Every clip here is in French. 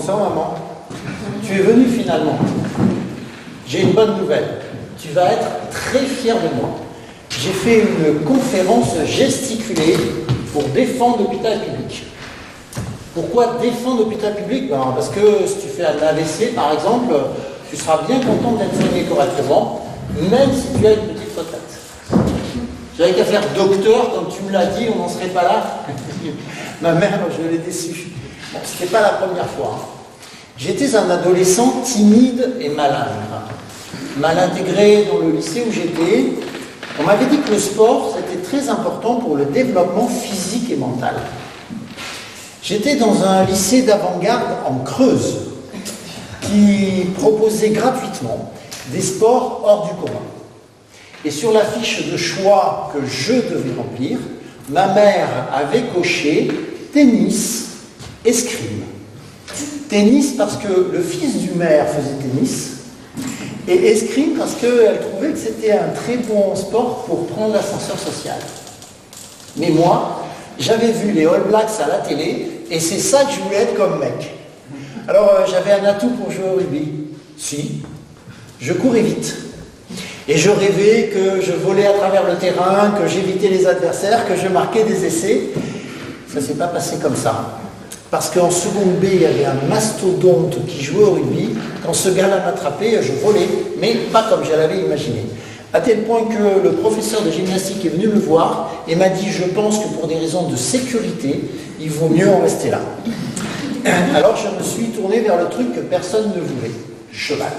ça, maman? Tu es venue finalement. J'ai une bonne nouvelle. Tu vas être très fier de moi. J'ai fait une conférence gesticulée pour défendre l'hôpital public. Pourquoi défendre l'hôpital public? Parce que si tu fais un AVC, par exemple, tu seras bien content d'être soigné correctement, même si tu as une petite retraite. J'avais qu'à faire docteur, comme tu me l'as dit, on n'en serait pas là. Ma mère, je l'ai déçue. Bon, ce n'était pas la première fois. J'étais un adolescent timide et malingre. Mal intégré dans le lycée où j'étais, on m'avait dit que le sport, c'était très important pour le développement physique et mental. J'étais dans un lycée d'avant-garde en Creuse qui proposait gratuitement des sports hors du commun. Et sur la fiche de choix que je devais remplir, ma mère avait coché tennis, escrime. Tennis parce que le fils du maire faisait tennis, et escrime parce qu'elle trouvait que c'était un très bon sport pour prendre l'ascenseur social. Mais moi, j'avais vu les All Blacks à la télé, et c'est ça que je voulais être comme mec. Alors j'avais un atout pour jouer au rugby. Si, je courais vite. Et je rêvais que je volais à travers le terrain, que j'évitais les adversaires, que je marquais des essais. Ça ne s'est pas passé comme ça. Parce qu'en seconde B, il y avait un mastodonte qui jouait au rugby. Quand ce gars-là m'attrapait, je volais, mais pas comme je l'avais imaginé. À tel point que le professeur de gymnastique est venu me voir et m'a dit « Je pense que pour des raisons de sécurité, il vaut mieux en rester là. » Alors je me suis tourné vers le truc que personne ne voulait, cheval.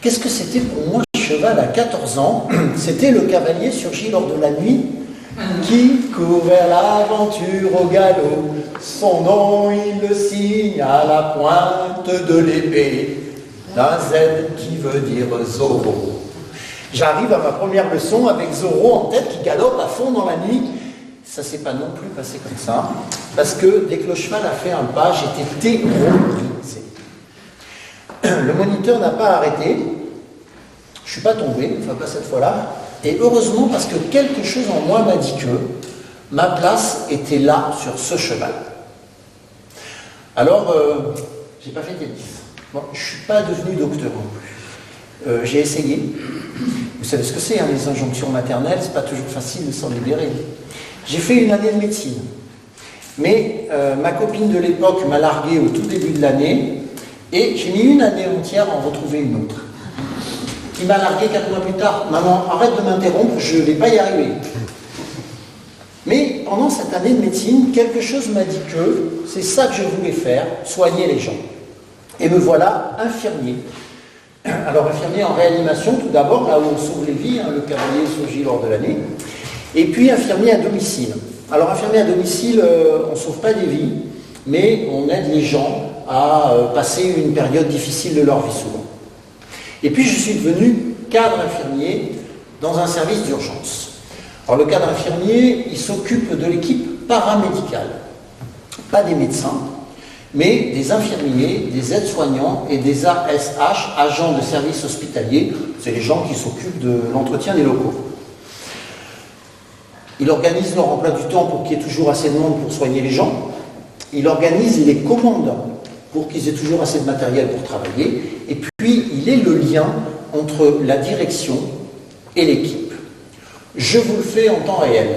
Qu'est-ce que c'était pour moi, cheval, à 14 ans? C'était le cavalier surgi lors de la nuit qui courait à l'aventure au galop. Son nom, il le signe à la pointe de l'épée, d'un Z qui veut dire Zorro. J'arrive à ma première leçon avec Zorro en tête qui galope à fond dans la nuit. Ça ne s'est pas non plus passé comme ça, parce que dès que le cheval a fait un pas, j'étais terrorisé. Le moniteur n'a pas arrêté, je ne suis pas tombé, enfin pas cette fois-là, et heureusement parce que quelque chose en moi m'a dit que ma place était là sur ce cheval. Alors, j'ai pas fait tennis. Bon, je ne suis pas devenu docteur non plus. J'ai essayé. Vous savez ce que c'est, hein, les injonctions maternelles, c'est pas toujours facile de s'en libérer. J'ai fait une année de médecine. Mais ma copine de l'époque m'a largué au tout début de l'année, et j'ai mis une année entière à en retrouver une autre. Il m'a largué 4 mois plus tard. Maman, arrête de m'interrompre, je ne vais pas y arriver. Mais pendant cette année de médecine, quelque chose m'a dit que c'est ça que je voulais faire, soigner les gens. Et me voilà infirmier. Alors infirmier en réanimation tout d'abord, là où on sauve les vies, hein, le cavalier surgit lors de l'année. Et puis infirmier à domicile. Alors infirmier à domicile, on ne sauve pas des vies, mais on aide les gens à passer une période difficile de leur vie souvent. Et puis je suis devenu cadre infirmier dans un service d'urgence. Alors le cadre infirmier, il s'occupe de l'équipe paramédicale. Pas des médecins, mais des infirmiers, des aides-soignants et des ASH, agents de service hospitalier. C'est les gens qui s'occupent de l'entretien des locaux. Il organise leur emploi du temps pour qu'il y ait toujours assez de monde pour soigner les gens. Il organise les commandes pour qu'ils aient toujours assez de matériel pour travailler. Et puis, il est le lien entre la direction et l'équipe. Je vous le fais en temps réel.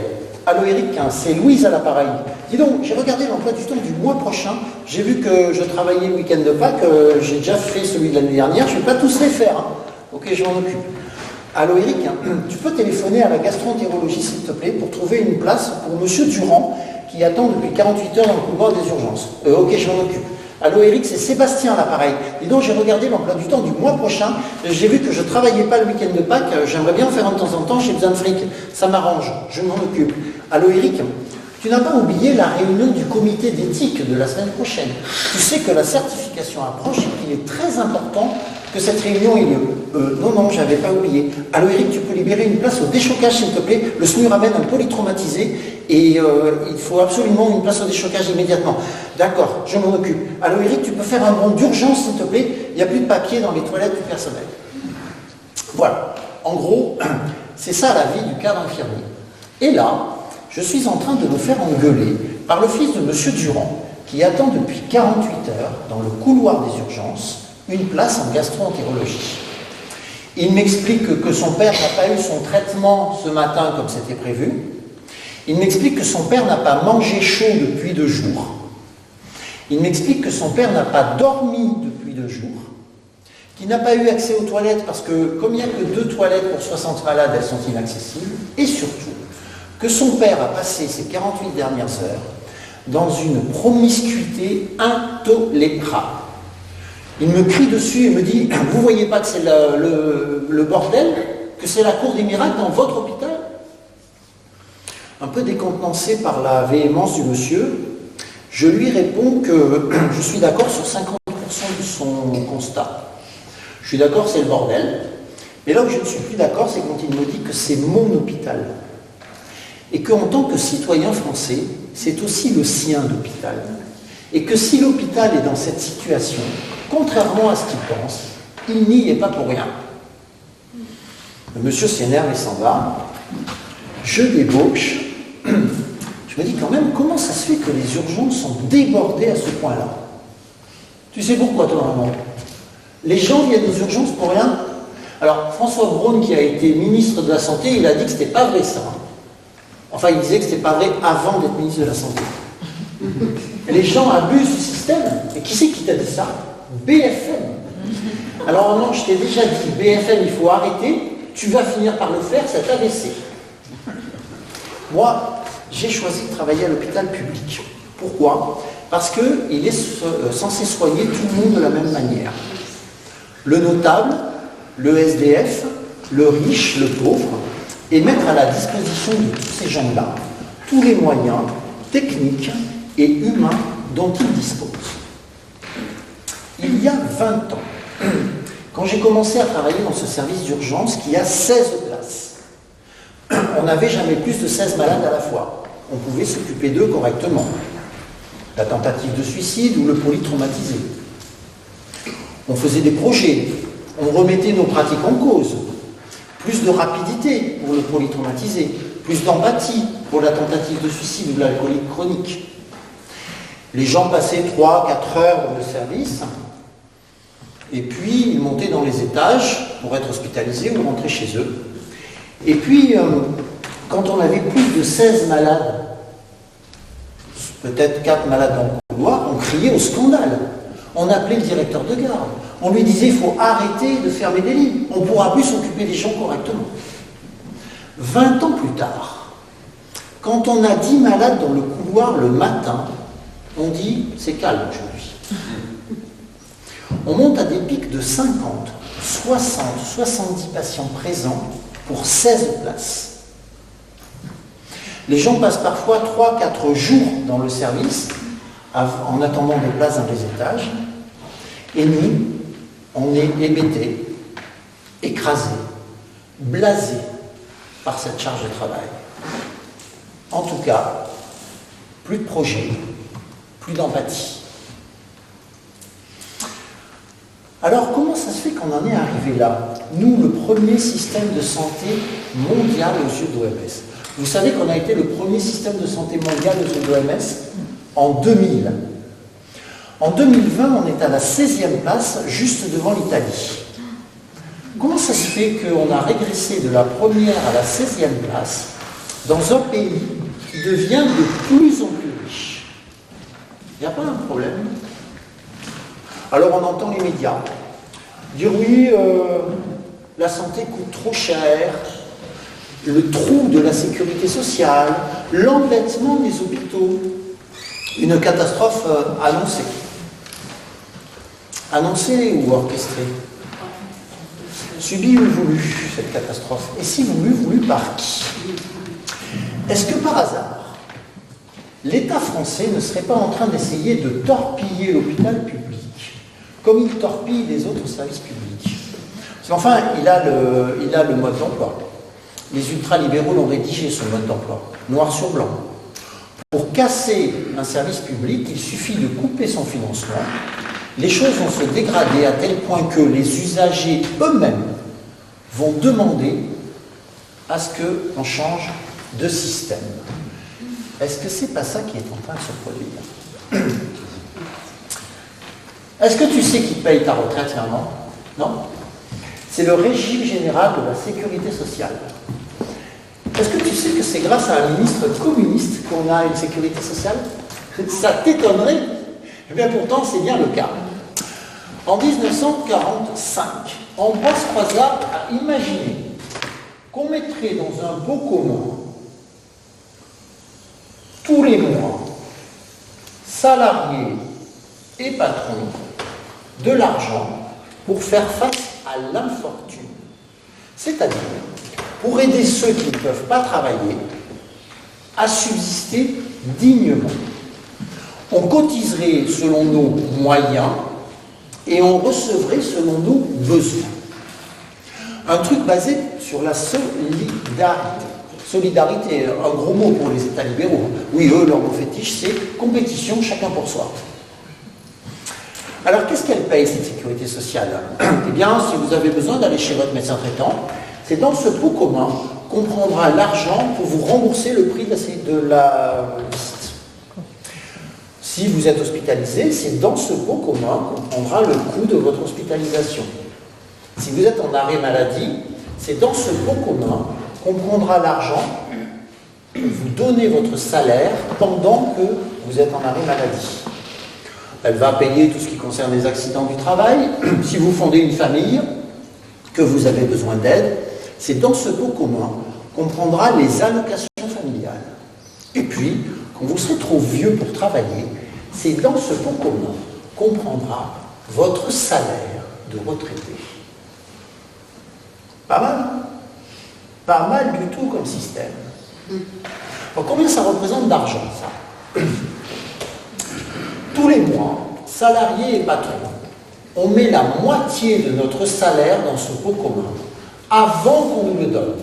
Allô Eric, c'est Louise à l'appareil. Dis donc, j'ai regardé l'emploi du temps du mois prochain. J'ai vu que je travaillais le week-end de Pâques. J'ai déjà fait celui de l'année dernière. Je ne vais pas tous les faire. Hein. Ok, je m'en occupe. Allô Eric, tu peux téléphoner à la gastro-entérologie s'il te plaît pour trouver une place pour Monsieur Durand qui attend depuis 48 heures dans le couloir des urgences. Ok, je m'en occupe. Allô Eric, c'est Sébastien à l'appareil. Dis donc, j'ai regardé l'emploi du temps du mois prochain. J'ai vu que je ne travaillais pas le week-end de Pâques. J'aimerais bien en faire un de temps en temps. J'ai besoin de fric. Ça m'arrange. Je m'en occupe. Allô Eric, tu n'as pas oublié la réunion du comité d'éthique de la semaine prochaine. Tu sais que la certification approche et qu'il est très important que cette réunion ait lieu. Non, j'avais pas oublié. Allô Eric, tu peux libérer une place au déchocage s'il te plaît. Le SMUR ramène un polytraumatisé et il faut absolument une place au déchocage immédiatement. D'accord, je m'en occupe. Allô Eric, tu peux faire un bond d'urgence s'il te plaît. Il n'y a plus de papier dans les toilettes du personnel. Voilà. En gros, c'est ça la vie du cadre infirmier. Et là, je suis en train de me faire engueuler par le fils de Monsieur Durand, qui attend depuis 48 heures, dans le couloir des urgences, une place en gastro-entérologie. Il m'explique que son père n'a pas eu son traitement ce matin comme c'était prévu. Il m'explique que son père n'a pas mangé chaud depuis 2 jours. Il m'explique que son père n'a pas dormi depuis 2 jours. Qu'il n'a pas eu accès aux toilettes parce que, comme il n'y a que 2 toilettes pour 60 malades, elles sont inaccessibles. Et surtout, que son père a passé ces 48 dernières heures dans une promiscuité intolérable. Il me crie dessus et me dit « Vous ne voyez pas que c'est le bordel, que c'est la cour des miracles dans votre hôpital ?» Un peu décontenancé par la véhémence du monsieur, je lui réponds que je suis d'accord sur 50% de son constat. Je suis d'accord, c'est le bordel. Mais là où je ne suis plus d'accord, c'est quand il me dit que c'est mon hôpital. Et qu'en tant que citoyen français, c'est aussi le sien l'hôpital. Et que si l'hôpital est dans cette situation, contrairement à ce qu'il pense, il n'y est pas pour rien. Le monsieur s'énerve et s'en va. Je débauche. Je me dis quand même, comment ça se fait que les urgences sont débordées à ce point-là? Tu sais pourquoi, toi, maman? Les gens viennent aux urgences pour rien. Alors, François Braun, qui a été ministre de la Santé, il a dit que c'était pas vrai, ça. Enfin, il disait que c'était pas vrai avant d'être ministre de la Santé. Les gens abusent du système. Et qui c'est qui t'a dit ça? BFM. Alors, maman, je t'ai déjà dit, BFM, il faut arrêter. Tu vas finir par le faire, cet AVC. Moi, j'ai choisi de travailler à l'hôpital public. Pourquoi? Parce qu'il est censé soigner tout le monde de la même manière. Le notable, le SDF, le riche, le pauvre, et mettre à la disposition de tous ces gens-là tous les moyens techniques et humains dont ils disposent. Il y a 20 ans, quand j'ai commencé à travailler dans ce service d'urgence qui a 16 places, on n'avait jamais plus de 16 malades à la fois. On pouvait s'occuper d'eux correctement. La tentative de suicide ou le polytraumatisé. On faisait des projets, on remettait nos pratiques en cause. Plus de rapidité pour le polytraumatisé, plus d'empathie pour la tentative de suicide ou l'alcoolique chronique. Les gens passaient 3-4 heures de service, et puis ils montaient dans les étages pour être hospitalisés ou rentrer chez eux. Et puis, quand on avait plus de 16 malades, peut-être 4 malades dans le couloir, on criait au scandale. On appelait le directeur de garde. On lui disait, il faut arrêter de fermer des lits. On ne pourra plus s'occuper des gens correctement. 20 ans plus tard, quand on a 10 malades dans le couloir le matin, on dit, c'est calme aujourd'hui. On monte à des pics de 50, 60, 70 patients présents pour 16 places. Les gens passent parfois 3-4 jours dans le service en attendant des places dans les étages. Et nous, on est hébétés, écrasés, blasés par cette charge de travail. En tout cas, plus de projets, plus d'empathie. Alors, comment ça se fait qu'on en est arrivé là? Nous, le premier système de santé mondial aux yeux de l'OMS. Vous savez qu'on a été le premier système de santé mondial aux yeux de l'OMS en 2000. En 2020, on est à la 16e place, juste devant l'Italie. Comment ça se fait qu'on a régressé de la première à la 16e place dans un pays qui devient de plus en plus riche? Il n'y a pas un problème? Alors on entend les médias dire oui, la santé coûte trop cher, le trou de la sécurité sociale, l'endettement des hôpitaux, une catastrophe annoncée. Annoncée ou orchestrée? Subie ou voulue, cette catastrophe? Et si voulue par qui? Est-ce que par hasard, l'État français ne serait pas en train d'essayer de torpiller l'hôpital public comme il torpille les autres services publics? Parce qu'enfin, il a le mode d'emploi. Les ultralibéraux l'ont rédigé, ce mode d'emploi, noir sur blanc. Pour casser un service public, il suffit de couper son financement. Les choses vont se dégrader à tel point que les usagers eux-mêmes vont demander à ce qu'on change de système. Est-ce que c'est pas ça qui est en train de se produire? Est-ce que tu sais qui paye ta retraite finalement? Non? C'est le régime général de la sécurité sociale. Est-ce que tu sais que c'est grâce à un ministre communiste qu'on a une sécurité sociale? Ça t'étonnerait? Eh bien pourtant c'est bien le cas. En 1945, Ambroise Croizat a imaginé qu'on mettrait dans un pot commun tous les mois, salariés et patrons, de l'argent pour faire face à l'infortune. C'est-à-dire pour aider ceux qui ne peuvent pas travailler à subsister dignement. On cotiserait selon nos moyens et on recevrait selon nos besoins. Un truc basé sur la solidarité. Solidarité, un gros mot pour les États libéraux. Oui, eux, leur mot fétiche, c'est compétition, chacun pour soi. Alors, qu'est-ce qu'elle paye, cette sécurité sociale? Eh bien, si vous avez besoin d'aller chez votre médecin traitant, c'est dans ce pot commun qu'on prendra l'argent pour vous rembourser le prix de la visite. Si vous êtes hospitalisé, c'est dans ce pot commun qu'on prendra le coût de votre hospitalisation. Si vous êtes en arrêt maladie, c'est dans ce pot commun qu'on prendra l'argent pour vous donner votre salaire pendant que vous êtes en arrêt maladie. Elle va payer tout ce qui concerne les accidents du travail. Si vous fondez une famille, que vous avez besoin d'aide, c'est dans ce pot commun qu'on prendra les allocations familiales. Et puis, quand vous serez trop vieux pour travailler, c'est dans ce pot commun qu'on prendra votre salaire de retraité. Pas mal? Pas mal du tout comme système. Alors, combien ça représente d'argent, ça? Tous les mois, salariés et patrons, on met la moitié de notre salaire dans ce pot commun avant qu'on nous le donne.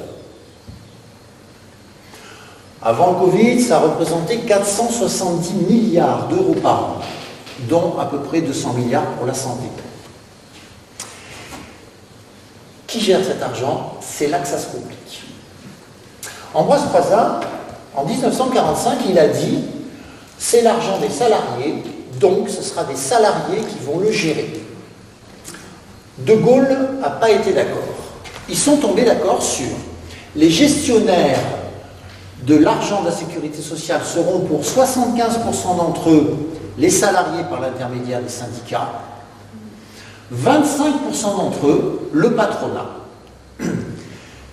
Avant le Covid, ça représentait 470 milliards d'euros par an, dont à peu près 200 milliards pour la santé. Qui gère cet argent? C'est là que ça se complique. Ambroise Croizat, en 1945, il a dit « c'est l'argent des salariés, donc ce sera des salariés qui vont le gérer ». De Gaulle n'a pas été d'accord. Ils sont tombés d'accord sur les gestionnaires de l'argent de la sécurité sociale seront pour 75% d'entre eux les salariés par l'intermédiaire des syndicats, 25% d'entre eux le patronat.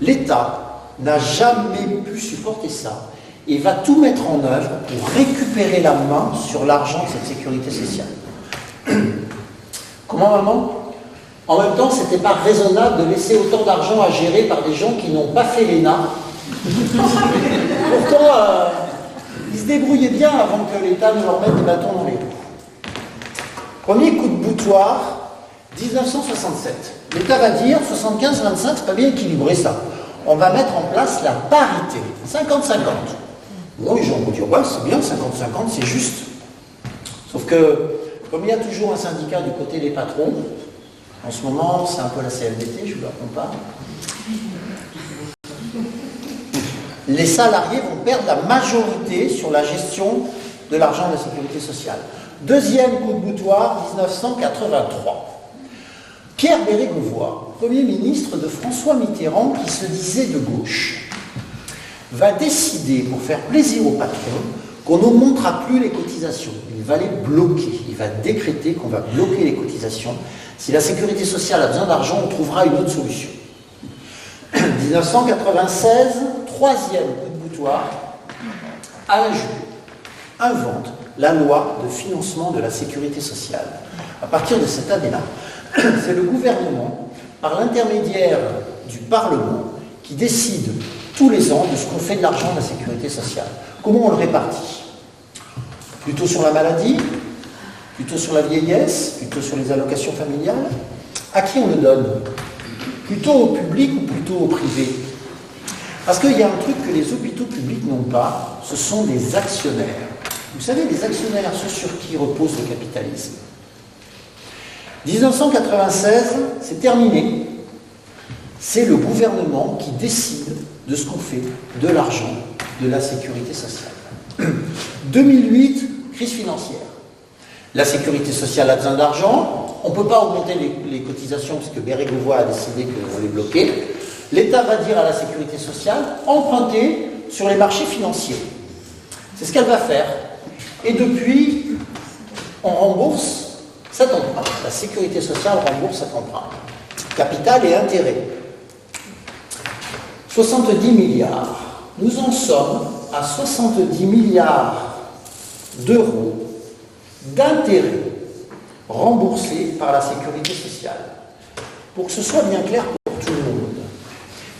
L'État n'a jamais pu supporter ça et va tout mettre en œuvre pour récupérer la main sur l'argent de cette sécurité sociale. Comment, maman? En même temps, c'était pas raisonnable de laisser autant d'argent à gérer par des gens qui n'ont pas fait l'ENA. Pourtant, ils se débrouillaient bien avant que l'État ne leur mette des bâtons dans les roues. Premier coup de boutoir, 1967. L'État va dire 75-25, c'est pas bien équilibré ça. On va mettre en place la parité, 50-50. Bon, les gens vont dire, ouais, c'est bien, 50-50, c'est juste. Sauf que, comme il y a toujours un syndicat du côté des patrons, en ce moment, c'est un peu la CFDT, je vous la compare, les salariés vont perdre la majorité sur la gestion de l'argent de la sécurité sociale. Deuxième coup de boutoir, 1983. Pierre Bérégovoy, Premier ministre de François Mitterrand, qui se disait de gauche, va décider, pour faire plaisir aux patrons, qu'on n'augmentera plus les cotisations. Il va les bloquer. Il va décréter qu'on va bloquer les cotisations. Si la sécurité sociale a besoin d'argent, on trouvera une autre solution. 1996, troisième coup de boutoir, Alain Juppé invente la loi de financement de la sécurité sociale. À partir de cette année-là, c'est le gouvernement, par l'intermédiaire du Parlement, qui décide tous les ans de ce qu'on fait de l'argent de la sécurité sociale. Comment on le répartit? Plutôt sur la maladie? Plutôt sur la vieillesse? Plutôt sur les allocations familiales? À qui on le donne? Plutôt au public ou plutôt au privé? Parce qu'il y a un truc que les hôpitaux publics n'ont pas, ce sont des actionnaires. Vous savez, les actionnaires, ceux sur qui repose le capitalisme. 1996, c'est terminé. C'est le gouvernement qui décide de ce qu'on fait de l'argent de la sécurité sociale. 2008, crise financière. La sécurité sociale a besoin d'argent. On ne peut pas augmenter les cotisations puisque Bérégovoy a décidé qu'on les bloquait. L'État va dire à la sécurité sociale, empruntez sur les marchés financiers. C'est ce qu'elle va faire. Et depuis, on rembourse cet emprunt. La sécurité sociale rembourse cet emprunt. Capital et intérêt. 70 milliards. Nous en sommes à 70 milliards d'euros d'intérêts remboursés par la sécurité sociale. Pour que ce soit bien clair pour tout le monde,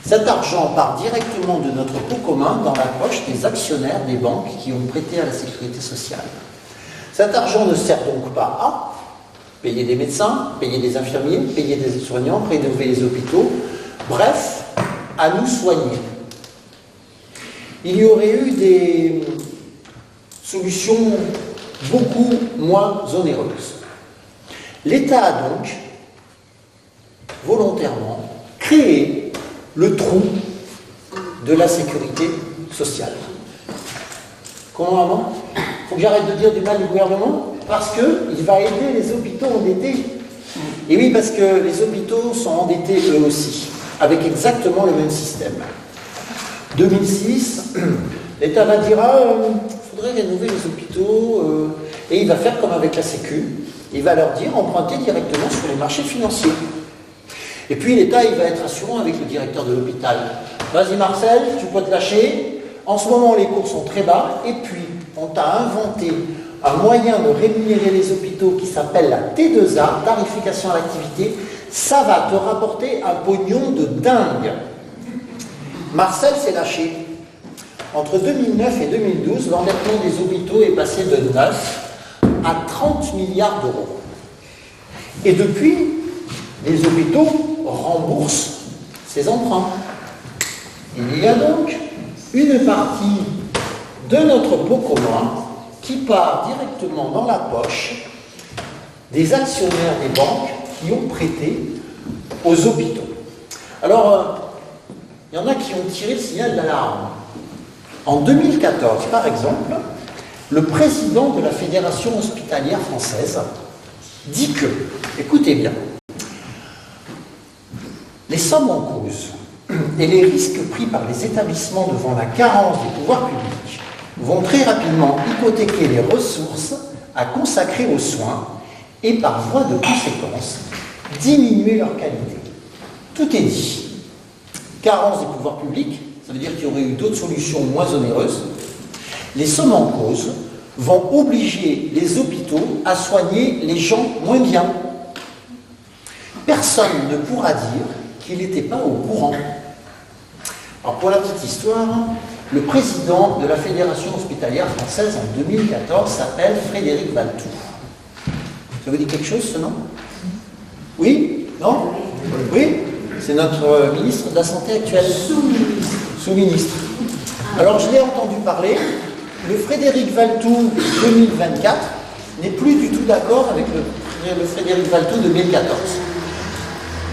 cet argent part directement de notre pot commun dans la poche des actionnaires des banques qui ont prêté à la sécurité sociale. Cet argent ne sert donc pas à payer des médecins, payer des infirmiers, payer des soignants, rénover les hôpitaux, bref, à nous soigner. Il y aurait eu des solutions beaucoup moins onéreuses. L'État a donc volontairement créé le trou de la sécurité sociale. Comment avant ? Il faut que j'arrête de dire du mal du gouvernement parce qu'il va aider les hôpitaux endettés. Et oui, parce que les hôpitaux sont endettés eux aussi, avec exactement le même système. 2006, l'État va dire il faudrait rénover les hôpitaux et il va faire comme avec la Sécu, il va leur dire emprunter directement sur les marchés financiers. Et puis l'État il va être assurant avec le directeur de l'hôpital. Vas-y Marcel, tu peux te lâcher, en ce moment les cours sont très bas et puis on t'a inventé un moyen de rémunérer les hôpitaux qui s'appelle la T2A, tarification à l'activité, ça va te rapporter un pognon de dingue. Marcel s'est lâché. Entre 2009 et 2012, l'endettement des hôpitaux est passé de 9 à 30 milliards d'euros. Et depuis, les hôpitaux remboursent ces emprunts. Il y a donc une partie de notre pot commun qui part directement dans la poche des actionnaires des banques qui ont prêté aux hôpitaux. Alors, il y en a qui ont tiré le signal d'alarme. En 2014, par exemple, le président de la Fédération hospitalière française dit que, écoutez bien, les sommes en cause et les risques pris par les établissements devant la carence des pouvoirs publics vont très rapidement hypothéquer les ressources à consacrer aux soins et par voie de conséquence diminuer leur qualité. Tout est dit. Carence des pouvoirs publics, ça veut dire qu'il y aurait eu d'autres solutions moins onéreuses. Les sommes en cause vont obliger les hôpitaux à soigner les gens moins bien. Personne ne pourra dire qu'il n'était pas au courant. Alors pour la petite histoire, le président de la Fédération hospitalière française en 2014 s'appelle Frédéric Valletoux. Ça vous dit quelque chose ce nom? Oui? Non? Oui? C'est notre ministre de la Santé actuel. Sous-ministre. Alors je l'ai entendu parler, le Frédéric Valletoux 2024 n'est plus du tout d'accord avec le Frédéric Valletoux 2014.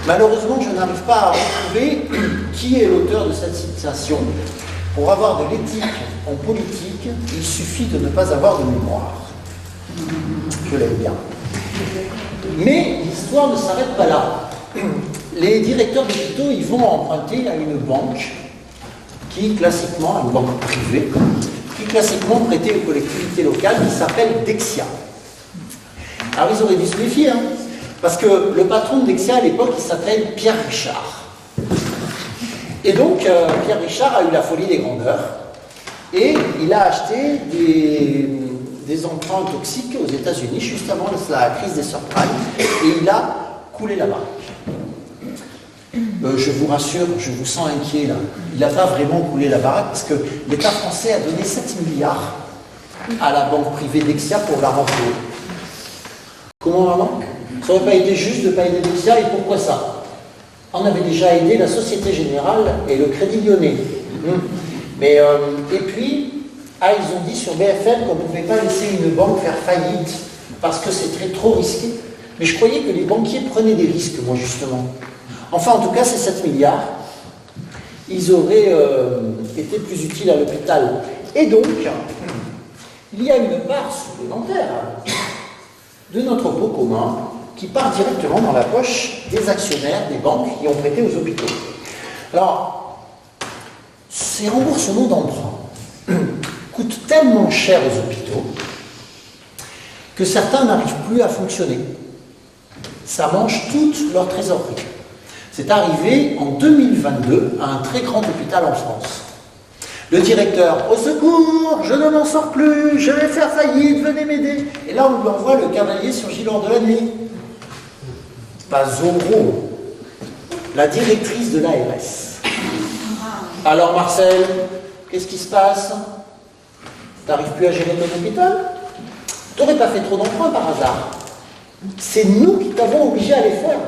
Malheureusement, je n'arrive pas à retrouver qui est l'auteur de cette citation. Pour avoir de l'éthique en politique, il suffit de ne pas avoir de mémoire. Je l'aime bien. Mais l'histoire ne s'arrête pas là. Les directeurs d'hôpitaux, ils vont emprunter à une banque qui, classiquement, une banque privée, qui classiquement prêtait aux collectivités locales, qui s'appelle Dexia. Alors ils auraient dû se méfier, hein, parce que le patron de Dexia à l'époque, il s'appelle Pierre Richard. Et donc, Pierre Richard a eu la folie des grandeurs, et il a acheté des emprunts toxiques aux États-Unis juste avant la crise des subprimes, et il a coulé la banque. Je vous rassure, je vous sens inquiet là. Il n'a pas vraiment coulé la baraque parce que l'État français a donné 7 milliards à la banque privée Dexia pour la renflouer. Comment la banque? Ça n'aurait pas été juste de ne pas aider Dexia et pourquoi ça? On avait déjà aidé la Société Générale et le Crédit Lyonnais. Mais, et puis, ils ont dit sur BFM qu'on ne pouvait pas laisser une banque faire faillite parce que c'était trop risqué. Mais je croyais que les banquiers prenaient des risques, moi justement. Enfin, en tout cas, ces 7 milliards, ils auraient été plus utiles à l'hôpital. Et donc, il y a une part supplémentaire de notre pot commun qui part directement dans la poche des actionnaires, des banques qui ont prêté aux hôpitaux. Alors, ces remboursements d'emprunt coûtent tellement cher aux hôpitaux que certains n'arrivent plus à fonctionner. Ça mange toute leur trésorerie. C'est arrivé en 2022 à un très grand hôpital en France. Le directeur, au secours, je ne m'en sors plus, je vais faire faillite, venez m'aider. Et là, on lui envoie le cavalier sur Gilor de la nuit. Pas Zorro, la directrice de l'ARS. Alors Marcel, qu'est-ce qui se passe? T'arrives plus à gérer ton hôpital? T'aurais pas fait trop d'emprunts par hasard? C'est nous qui t'avons obligé à les faire.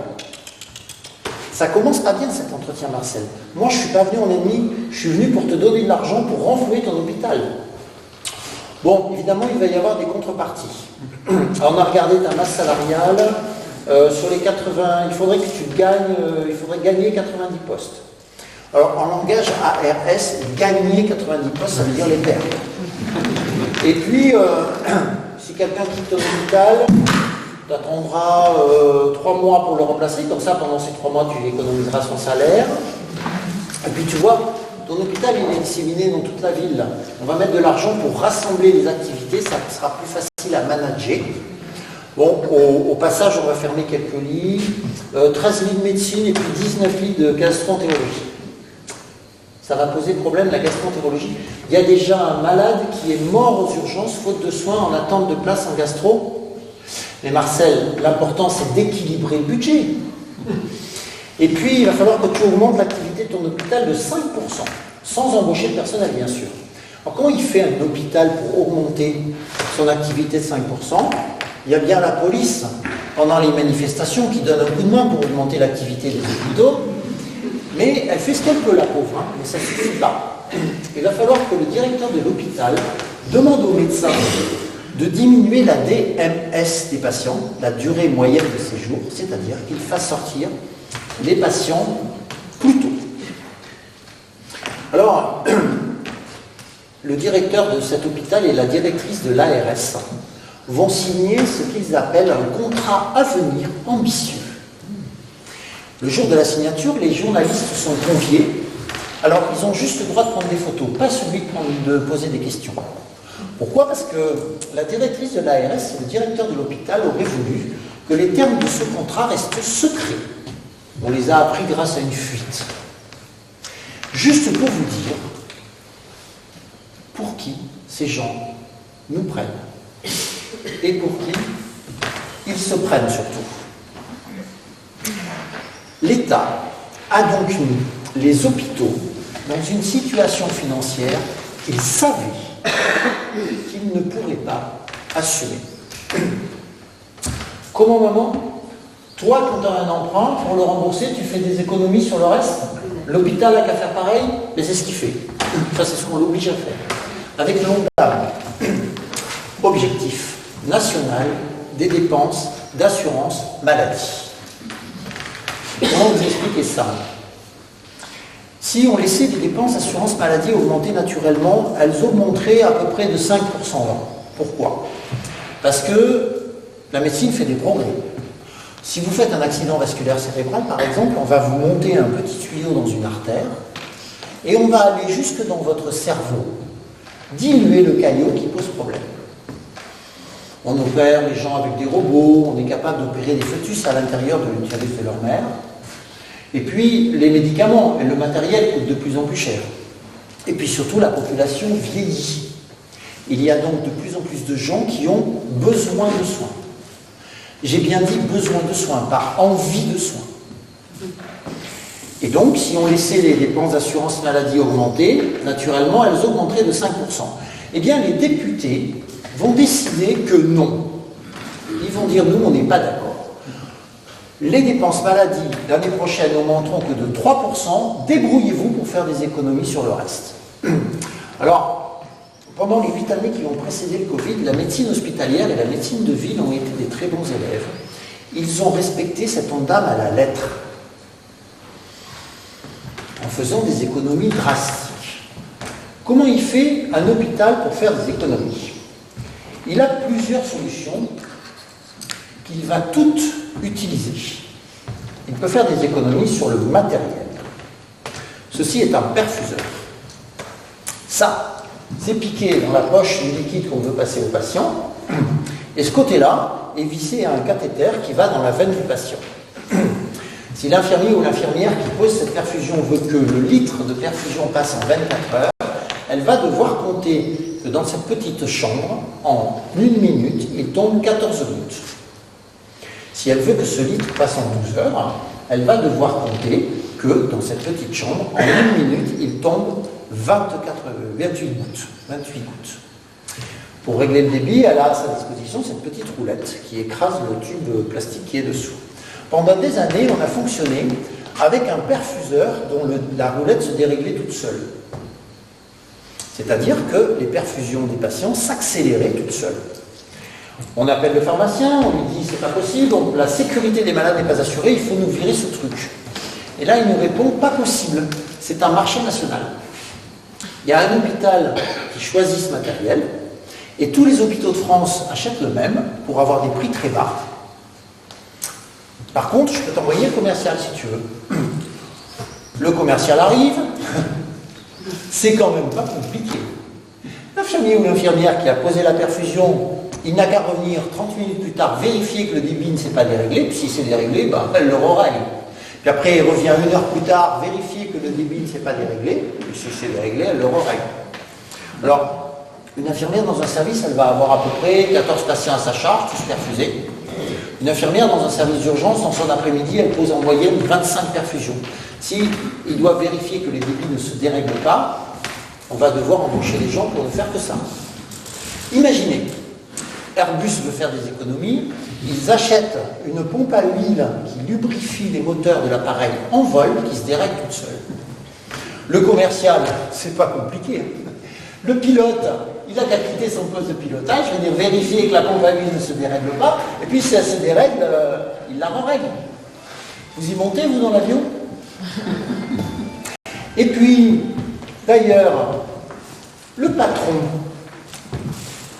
Ça commence pas bien cet entretien, Marcel. Moi, je suis pas venu en ennemi, je suis venu pour te donner de l'argent pour renflouer ton hôpital. Bon, évidemment, il va y avoir des contreparties. Alors, on a regardé ta masse salariale. Sur les 80, il faudrait que tu gagnes, il faudrait gagner 90 postes. Alors, en langage ARS, gagner 90 postes, ça veut dire les perdre. Et puis, si quelqu'un quitte ton hôpital, tu attendras 3 mois pour le remplacer, comme ça pendant ces 3 mois tu économiseras son salaire. Et puis tu vois, ton hôpital il est disséminé dans toute la ville. On va mettre de l'argent pour rassembler les activités, ça sera plus facile à manager. Bon, au passage on va fermer quelques lits, 13 lits de médecine et puis 19 lits de gastroentérologie. Ça va poser problème la gastroentérologie. Il y a déjà un malade qui est mort aux urgences faute de soins en attente de place en gastro. Mais Marcel, l'important c'est d'équilibrer le budget. Et puis il va falloir que tu augmentes l'activité de ton hôpital de 5%, sans embaucher de personnel bien sûr. Alors comment il fait un hôpital pour augmenter son activité de 5%? Il y a bien la police, pendant les manifestations, qui donne un coup de main pour augmenter l'activité des hôpitaux. Mais elle fait ce qu'elle peut, la pauvre, hein, mais ça ne suffit pas. Il va falloir que le directeur de l'hôpital demande aux médecins de diminuer la DMS des patients, la durée moyenne de séjour, c'est-à-dire qu'il fasse sortir les patients plus tôt. Alors, le directeur de cet hôpital et la directrice de l'ARS vont signer ce qu'ils appellent un contrat à venir ambitieux. Le jour de la signature, les journalistes sont conviés. Alors, ils ont juste le droit de prendre des photos, pas celui de poser des questions. Pourquoi? Parce que la directrice de l'ARS et le directeur de l'hôpital auraient voulu que les termes de ce contrat restent secrets. On les a appris grâce à une fuite. Juste pour vous dire pour qui ces gens nous prennent et pour qui ils se prennent surtout. L'État a donc mis les hôpitaux dans une situation financière qu'ils savaient qu'ils ne pourraient pas assumer. Comment, maman? Toi, quand tu as un emprunt, pour le rembourser, tu fais des économies sur le reste? L'hôpital n'a qu'à faire pareil, mais c'est ce qu'il fait. Ça, c'est ce qu'on l'oblige à faire. Avec l'ONDAM, objectif national des dépenses d'assurance maladie. Comment vous expliquer ça? Si on laissait les dépenses d'assurance maladie augmenter naturellement, elles augmenteraient à peu près de 5% l'an. Pourquoi? Parce que la médecine fait des progrès. Si vous faites un accident vasculaire cérébral, par exemple, on va vous monter un petit tuyau dans une artère et on va aller jusque dans votre cerveau, diluer le caillot qui pose problème. On opère les gens avec des robots, on est capable d'opérer des fœtus à l'intérieur de l'utérus de leur mère. Et puis, les médicaments et le matériel coûtent de plus en plus cher. Et puis surtout, la population vieillit. Il y a donc de plus en plus de gens qui ont besoin de soins. J'ai bien dit besoin de soins, pas envie de soins. Et donc, si on laissait les dépenses d'assurance maladie augmenter, naturellement, elles augmenteraient de 5%. Eh bien, les députés vont décider que non. Ils vont dire, nous, on n'est pas d'accord. Les dépenses maladie l'année prochaine n'augmenteront que de 3%, débrouillez-vous pour faire des économies sur le reste. Alors, pendant les 8 années qui ont précédé le Covid, la médecine hospitalière et la médecine de ville ont été des très bons élèves. Ils ont respecté cet ONDAM à la lettre, en faisant des économies drastiques. Comment il fait un hôpital pour faire des économies? Il a plusieurs solutions qu'il va tout utiliser. Il peut faire des économies sur le matériel. Ceci est un perfuseur. Ça, c'est piqué dans la poche du liquide qu'on veut passer au patient. Et ce côté-là est vissé à un cathéter qui va dans la veine du patient. Si l'infirmier ou l'infirmière qui pose cette perfusion veut que le litre de perfusion passe en 24 heures, elle va devoir compter que dans cette petite chambre, en 1 minute, il tombe 14 gouttes. Si elle veut que ce litre passe en 12 heures, elle va devoir compter que dans cette petite chambre, en 1 minute, il tombe 28 gouttes. Pour régler le débit, elle a à sa disposition cette petite roulette qui écrase le tube plastique qui est dessous. Pendant des années, on a fonctionné avec un perfuseur dont la roulette se déréglait toute seule. C'est-à-dire que les perfusions des patients s'accéléraient toutes seules. On appelle le pharmacien, on lui dit c'est pas possible, donc la sécurité des malades n'est pas assurée, il faut nous virer ce truc. Et là, il nous répond pas possible, c'est un marché national. Il y a un hôpital qui choisit ce matériel, et tous les hôpitaux de France achètent le même pour avoir des prix très bas. Par contre, je peux t'envoyer le commercial si tu veux. Le commercial arrive, c'est quand même pas compliqué. L'infirmier ou l'infirmière qui a posé la perfusion, il n'a qu'à revenir 30 minutes plus tard, vérifier que le débit ne s'est pas déréglé, puis si c'est déréglé, ben, elle le règle. Puis après, il revient 1 heure plus tard, vérifier que le débit ne s'est pas déréglé, puis si c'est déréglé, elle le règle. Alors, une infirmière dans un service, elle va avoir à peu près 14 patients à sa charge, tous perfusés. Une infirmière dans un service d'urgence, en son après-midi, elle pose en moyenne 25 perfusions. Si il doit vérifier que les débits ne se dérèglent pas, on va devoir embaucher les gens pour ne faire que ça. Imaginez, Airbus veut faire des économies, ils achètent une pompe à huile qui lubrifie les moteurs de l'appareil en vol, qui se dérègle toute seule. Le commercial, c'est pas compliqué. Le pilote, il n'a qu'à quitter son poste de pilotage, venir vérifier que la pompe à huile ne se dérègle pas, et puis si elle se dérègle, il la règle. Vous y montez, vous, dans l'avion? Et puis, d'ailleurs, le patron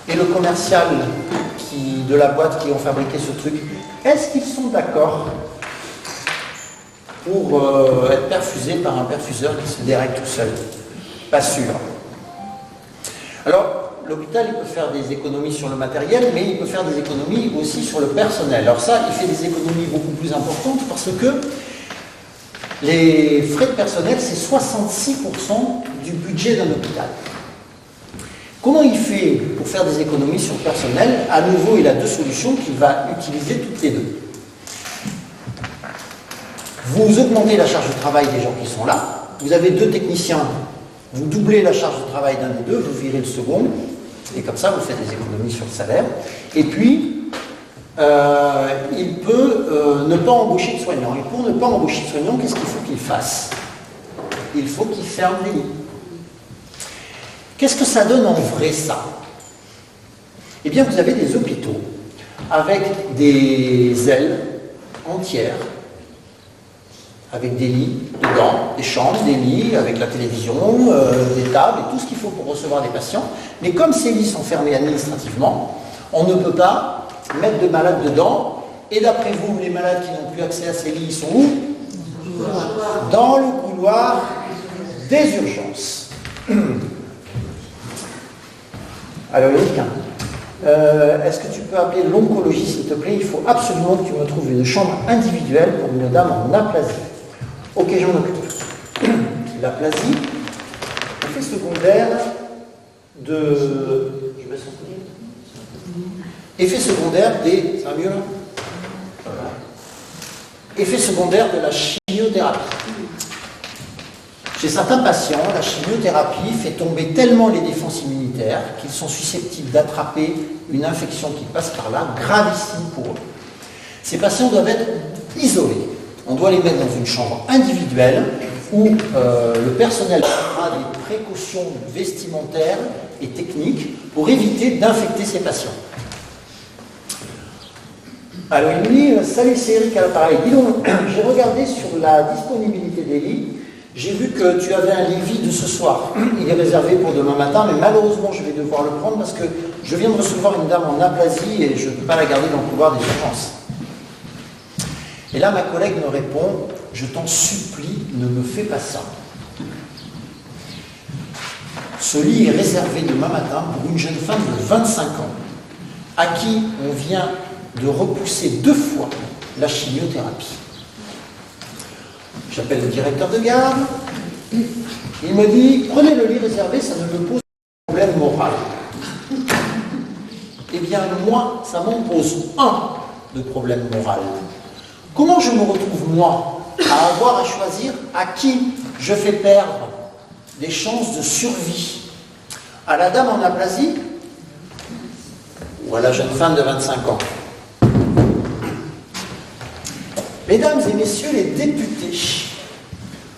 et le commercial de la boîte qui ont fabriqué ce truc, est-ce qu'ils sont d'accord pour être perfusés par un perfuseur qui se dérègle tout seul? Pas sûr. Alors, l'hôpital, il peut faire des économies sur le matériel, mais il peut faire des économies aussi sur le personnel. Alors ça, il fait des économies beaucoup plus importantes parce que les frais de personnel, c'est 66% du budget d'un hôpital. Comment il fait pour faire des économies sur le personnel? À nouveau, il a 2 solutions qu'il va utiliser toutes les 2. Vous augmentez la charge de travail des gens qui sont là. Vous avez 2 techniciens. Vous doublez la charge de travail d'un des 2, vous virez le second, et comme ça, vous faites des économies sur le salaire. Et puis, il peut ne pas embaucher de soignants. Et pour ne pas embaucher de soignants, qu'est-ce qu'il faut qu'il fasse? Il faut qu'il ferme les lits. Qu'est-ce que ça donne en vrai, ça? Eh bien, vous avez des hôpitaux avec des ailes entières, avec des lits dedans, des chambres, des lits, avec la télévision, des tables et tout ce qu'il faut pour recevoir des patients. Mais comme ces lits sont fermés administrativement, on ne peut pas mettre de malades dedans. Et d'après vous, les malades qui n'ont plus accès à ces lits, ils sont où? Dans le couloir des urgences. Alors, Eric, est-ce que tu peux appeler l'oncologie, s'il te plaît? Il faut absolument que tu me trouves une chambre individuelle pour une dame en aplasie. Ok, j'en occupe. L'aplasie, effet secondaire de... Je vais s'en effet secondaire des... Ça va mieux là? Effet secondaire de la chimiothérapie. Chez certains patients, la chimiothérapie fait tomber tellement les défenses immunitaires qu'ils sont susceptibles d'attraper une infection qui passe par là, gravissime pour eux. Ces patients doivent être isolés. On doit les mettre dans une chambre individuelle où le personnel prendra des précautions vestimentaires et techniques pour éviter d'infecter ces patients. Alors il me dit, salut, c'est Eric à l'appareil. Dis donc, j'ai regardé sur la disponibilité des lits. J'ai vu que tu avais un lit vide ce soir. Il est réservé pour demain matin, mais malheureusement, je vais devoir le prendre parce que je viens de recevoir une dame en aplasie et je ne peux pas la garder dans le couloir des urgences. Et là, ma collègue me répond, je t'en supplie, ne me fais pas ça. Ce lit est réservé demain matin pour une jeune femme de 25 ans à qui on vient de repousser 2 fois la chimiothérapie. J'appelle le directeur de garde, il me dit, prenez le lit réservé, ça ne me pose pas de problème moral. Eh bien, moi, ça m'en pose un de problème moral. Comment je me retrouve, moi, à avoir à choisir à qui je fais perdre des chances de survie? À la dame en aplasie ou à la jeune femme de 25 ans? Mesdames et messieurs les députés,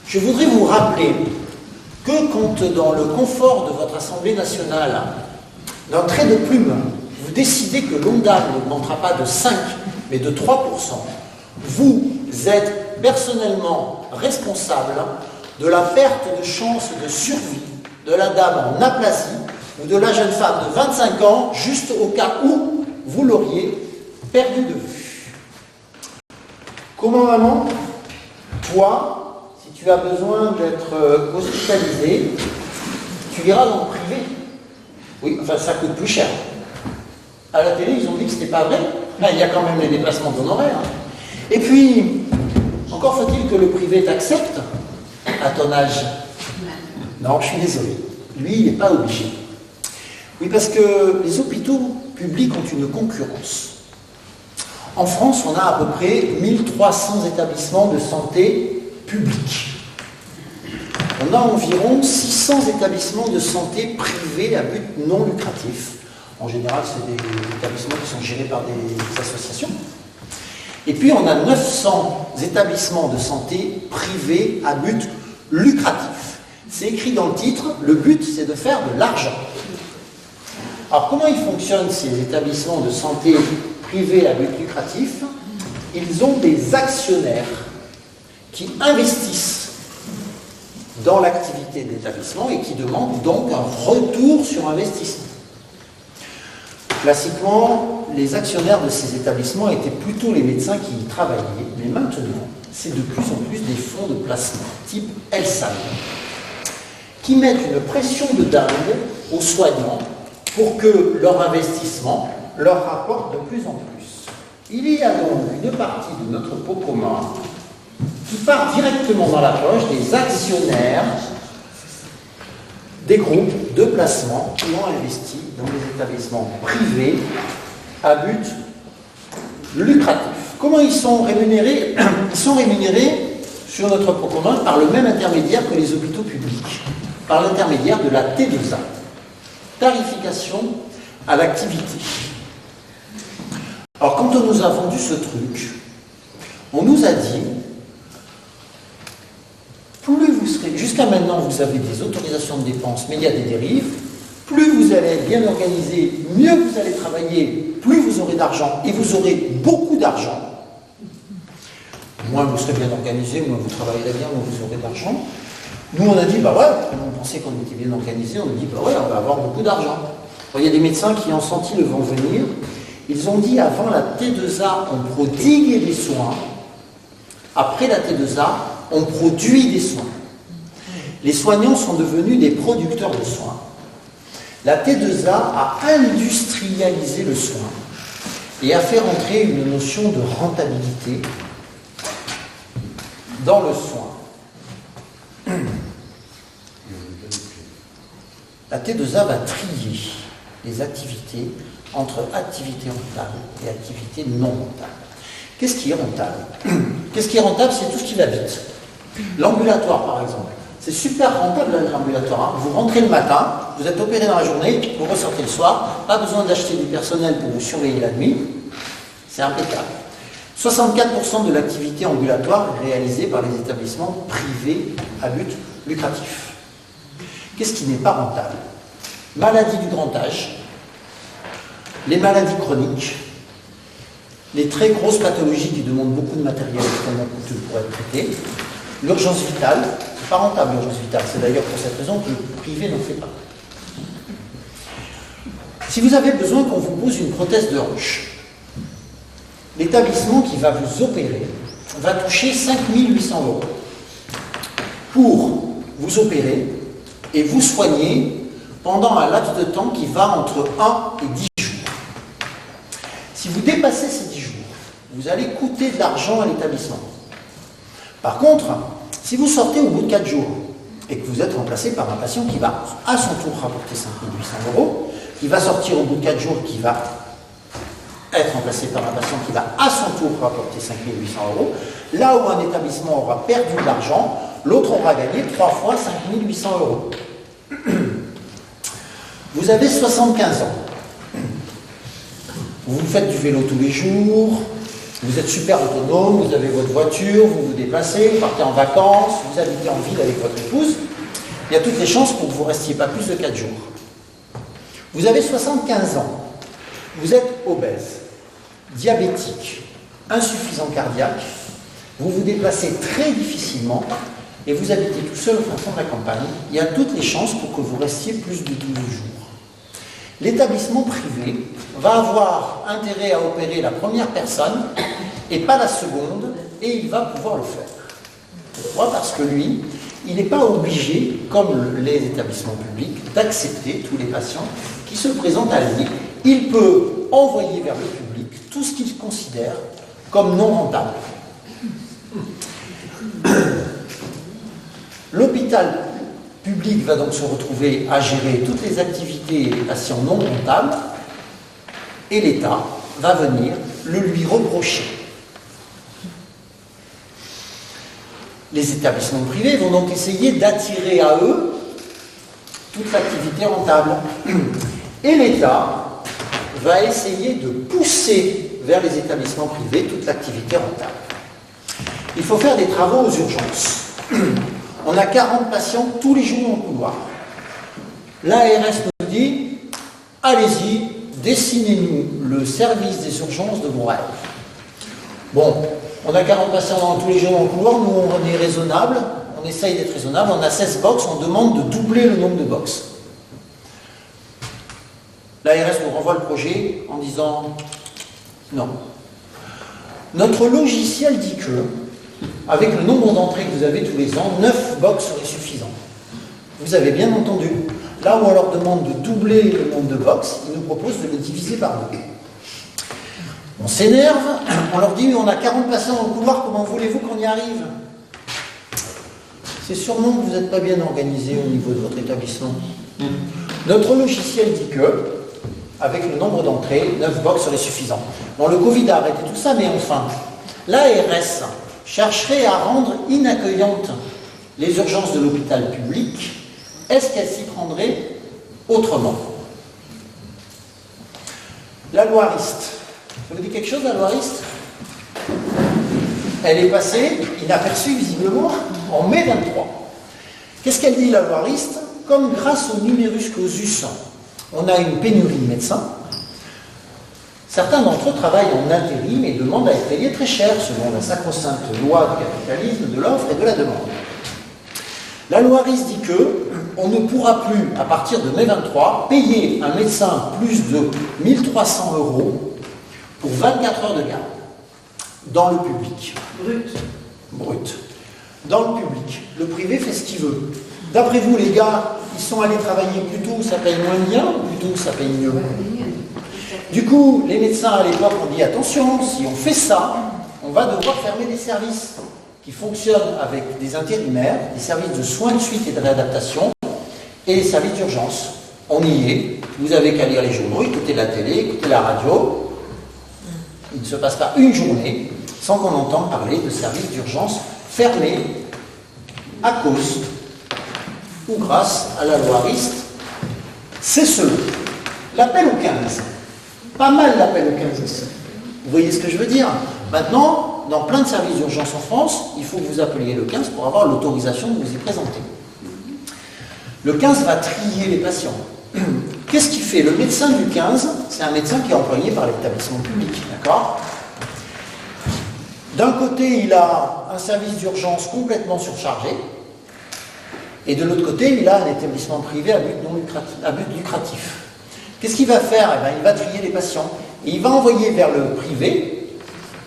je voudrais vous rappeler que quand dans le confort de votre Assemblée nationale, d'un trait de plume, vous décidez que l'ONDAM n'augmentera pas de 5, mais de 3%, vous êtes personnellement responsable de la perte de chance de survie de la dame en aplasie ou de la jeune femme de 25 ans, juste au cas où vous l'auriez perdu de vue. Comment, maman? Toi, si tu as besoin d'être hospitalisé, tu iras dans le privé. Oui, enfin, ça coûte plus cher. À la télé, ils ont dit que c'était pas vrai. Là, il y a quand même les déplacements d'honoraires. Et puis, encore faut-il que le privé t'accepte à ton âge. Non, je suis désolé. Lui, il n'est pas obligé. Oui, parce que les hôpitaux publics ont une concurrence. En France, on a à peu près 1300 établissements de santé publics. On a environ 600 établissements de santé privés à but non lucratif. En général, c'est des établissements qui sont gérés par des associations. Et puis, on a 900 établissements de santé privés à but lucratif. C'est écrit dans le titre, le but, c'est de faire de l'argent. Alors, comment ils fonctionnent, ces établissements de santé privés à but lucratif? Ils ont des actionnaires qui investissent dans l'activité de l'établissement et qui demandent donc un retour sur investissement. Classiquement, les actionnaires de ces établissements étaient plutôt les médecins qui y travaillaient, mais maintenant, c'est de plus en plus des fonds de placement, type Elsan, qui mettent une pression de dingue aux soignants pour que leur investissement leur rapporte de plus en plus. Il y a donc une partie de notre pot commun qui part directement dans la poche des actionnaires des groupes de placement qui ont investi dans des établissements privés à but lucratif. Comment ils sont rémunérés? Ils sont rémunérés sur notre pot commun par le même intermédiaire que les hôpitaux publics, par l'intermédiaire de la T2A, tarification à l'activité. Alors, quand on nous a vendu ce truc, on nous a dit, plus vous serez, jusqu'à maintenant vous avez des autorisations de dépenses, mais il y a des dérives, plus vous allez être bien organisé, mieux vous allez travailler, plus vous aurez d'argent, et vous aurez beaucoup d'argent. Moins vous serez bien organisé, moins vous travaillerez bien, moins vous aurez d'argent. Nous, on a dit, bah ouais, on pensait qu'on était bien organisé, on a dit, bah ouais, on va avoir beaucoup d'argent. Il y a des médecins qui ont senti le vent venir. Ils ont dit, avant la T2A, on prodigue des soins. Après la T2A, on produit des soins. Les soignants sont devenus des producteurs de soins. La T2A a industrialisé le soin et a fait rentrer une notion de rentabilité dans le soin. La T2A va trier les activités entre activités rentables et activités non rentables. Qu'est-ce qui est rentable? Qu'est-ce qui est rentable? C'est tout ce qui va vite. L'ambulatoire, par exemple. C'est super rentable, l'ambulatoire. Hein. Vous rentrez le matin, vous êtes opéré dans la journée, vous ressortez le soir, pas besoin d'acheter du personnel pour vous surveiller la nuit. C'est impeccable. 64% de l'activité ambulatoire est réalisée par les établissements privés à but lucratif. Qu'est-ce qui n'est pas rentable? Maladies du grand âge, les maladies chroniques, les très grosses pathologies qui demandent beaucoup de matériel extrêmement coûteux pour être traitées, L'urgence vitale, c'est pas rentable l'urgence vitale, c'est d'ailleurs pour cette raison que le privé n'en fait pas. Si vous avez besoin qu'on vous pose une prothèse de hanche, l'établissement qui va vous opérer va toucher 5 800 € pour vous opérer et vous soigner pendant un laps de temps qui va entre 1 et 10 jours. Si vous dépassez ces 10 jours, vous allez coûter de l'argent à l'établissement. Par contre, si vous sortez au bout de 4 jours et que vous êtes remplacé par un patient qui va à son tour rapporter 5 800 €, qui va sortir au bout de 4 jours, qui va être remplacé par un patient qui va à son tour rapporter 5 800 €, là où un établissement aura perdu de l'argent, l'autre aura gagné 3 fois 5 800 €. Vous avez 75 ans. Vous faites du vélo tous les jours, vous êtes super autonome, vous avez votre voiture, vous vous déplacez, vous partez en vacances, vous habitez en ville avec votre épouse. Il y a toutes les chances pour que vous ne restiez pas plus de 4 jours. Vous avez 75 ans, vous êtes obèse, diabétique, insuffisant cardiaque, vous vous déplacez très difficilement et vous habitez tout seul au fin fond de la campagne, il y a toutes les chances pour que vous restiez plus de 12 jours. L'établissement privé va avoir intérêt à opérer la première personne et pas la seconde, et il va pouvoir le faire. Pourquoi ? Parce que lui, il n'est pas obligé, comme les établissements publics, d'accepter tous les patients qui se présentent à lui. Il peut envoyer vers le public tout ce qu'il considère comme non rentable. L'hôpital public va donc se retrouver à gérer toutes les activités et les patients non rentables, et l'État va venir le lui reprocher. Les établissements privés vont donc essayer d'attirer à eux toute l'activité rentable. Et l'État va essayer de pousser vers les établissements privés toute l'activité rentable. Il faut faire des travaux aux urgences. On a 40 patients tous les jours en couloir. L'ARS nous dit, allez-y, dessinez-nous le service des urgences de vos rêves. Bon, on a 40 patients tous les jours en couloir, nous on est raisonnable, on essaye d'être raisonnable, on a 16 box, on demande de doubler le nombre de box. L'ARS nous renvoie le projet en disant non. Notre logiciel dit que, avec le nombre d'entrées que vous avez tous les ans, 9 box seraient suffisants. Vous avez bien entendu. Là où on leur demande de doubler le nombre de box, ils nous proposent de le diviser par 2. On s'énerve, on leur dit on a 40 patients dans le couloir, comment voulez-vous qu'on y arrive? C'est sûrement que vous n'êtes pas bien organisé au niveau de votre établissement. Notre logiciel dit que, avec le nombre d'entrées, 9 box seraient suffisants. Bon, le Covid a arrêté tout ça, mais enfin, l'ARS chercherait à rendre inaccueillantes les urgences de l'hôpital public. Est-ce qu'elle s'y prendrait autrement? La loi Rist. Ça vous dit quelque chose, la loi Rist? Elle est passée, inaperçue visiblement, en mai 23. Qu'est-ce qu'elle dit, la loi Rist? Comme grâce au numerus clausus, on a une pénurie de médecins, certains d'entre eux travaillent en intérim et demandent à être payés très cher, selon la sacro-sainte loi du capitalisme, de l'offre et de la demande. La loi Rist dit que on ne pourra plus, à partir de mai 23, payer un médecin plus de 1 300 € pour 24 heures de garde dans le public. Brut. Dans le public. Le privé fait ce qu'il veut. D'après vous, les gars, ils sont allés travailler plus tôt, ça paye moins bien, ou plus tôt, ça paye mieux? Du coup, les médecins à l'époque ont dit attention, si on fait ça, on va devoir fermer des services qui fonctionnent avec des intérimaires, des services de soins de suite et de réadaptation, et les services d'urgence. On y est, vous avez qu'à lire les journaux, écouter la télé, écouter la radio. Il ne se passe pas une journée sans qu'on entende parler de services d'urgence fermés à cause ou grâce à la loi Rist. C'est ce. L'appel au 15. Pas mal l'appel au 15. Vous voyez ce que je veux dire? Maintenant, dans plein de services d'urgence en France, il faut que vous appeliez le 15 pour avoir l'autorisation de vous y présenter. Le 15 va trier les patients. Qu'est-ce qu'il fait? Le médecin du 15, c'est un médecin qui est employé par l'établissement public, d'accord? D'un côté, il a un service d'urgence complètement surchargé, et de l'autre côté, il a un établissement privé à but lucratif. Qu'est-ce qu'il va faire? Eh bien, il va trier les patients, et il va envoyer vers le privé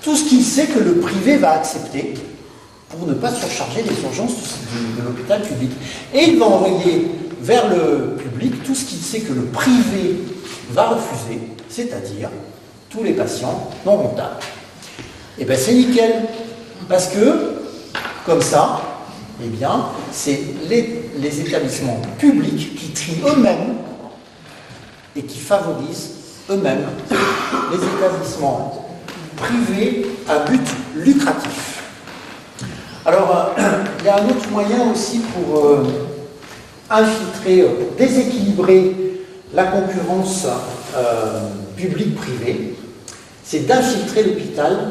tout ce qu'il sait que le privé va accepter pour ne pas surcharger les urgences de l'hôpital public. Et il va envoyer vers le public tout ce qu'il sait que le privé va refuser, c'est-à-dire tous les patients non rentables. Et bien c'est nickel, parce que, comme ça, eh bien, c'est les établissements publics qui trient eux-mêmes et qui favorisent eux-mêmes les établissements privés à but lucratif. Alors, il y a un autre moyen aussi pour infiltrer, pour déséquilibrer la concurrence publique-privée, c'est d'infiltrer l'hôpital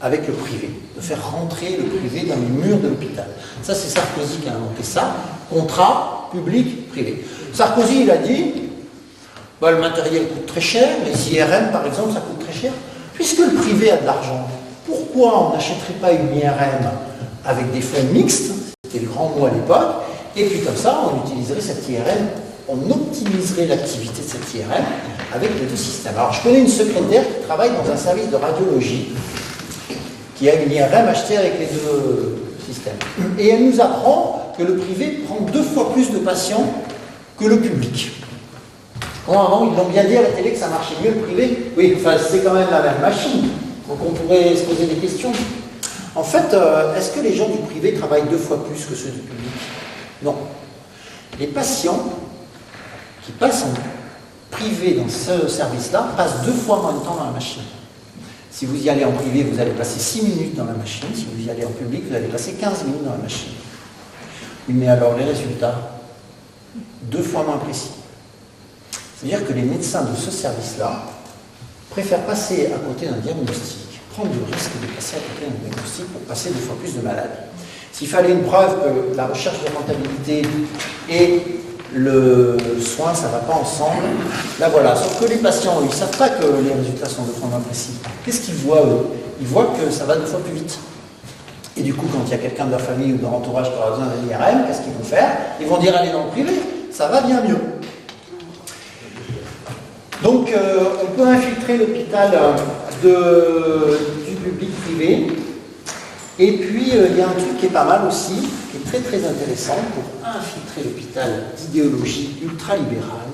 avec le privé, de faire rentrer le privé dans les murs de l'hôpital. Ça, c'est Sarkozy qui a inventé ça, contrat public-privé. Sarkozy, il a dit, bah, le matériel coûte très cher, les IRM, par exemple, ça coûte très cher. Puisque le privé a de l'argent, pourquoi on n'achèterait pas une IRM avec des fonds mixtes, c'était le grand mot à l'époque, et puis comme ça, on utiliserait cette IRM, on optimiserait l'activité de cette IRM avec les deux systèmes. Alors, je connais une secrétaire qui travaille dans un service de radiologie, qui a une IRM achetée avec les deux systèmes. Et elle nous apprend que le privé prend 2 fois plus de patients que le public. Bon, avant, ils l'ont bien dit à la télé que ça marchait mieux le privé. Oui, enfin, c'est quand même la même machine. Donc on pourrait se poser des questions. En fait, est-ce que les gens du privé travaillent 2 fois plus que ceux du public? Non. Les patients qui passent en privé dans ce service-là passent 2 fois moins de temps dans la machine. Si vous y allez en privé, vous allez passer 6 minutes dans la machine. Si vous y allez en public, vous allez passer 15 minutes dans la machine. Oui, mais alors les résultats, 2 fois moins précis. C'est-à-dire que les médecins de ce service-là préfèrent passer à côté d'un diagnostic, prendre le risque de passer à côté d'un diagnostic pour passer 2 fois plus de malades. S'il fallait une preuve que la recherche de rentabilité et le soin, ça ne va pas ensemble, là voilà. Sauf que les patients, ils ne savent pas que les résultats sont 2 fois moins précis. Qu'est-ce qu'ils voient, eux? Ils voient que ça va 2 fois plus vite. Et du coup, quand il y a quelqu'un de leur famille ou de leur entourage qui aura besoin d'un IRM, qu'est-ce qu'ils vont faire? Ils vont dire, allez dans le privé, ça va bien mieux. Donc, on peut infiltrer l'hôpital du public-privé. Et puis, il y a un truc qui est pas mal aussi, qui est très très intéressant pour infiltrer l'hôpital d'idéologie ultralibérale,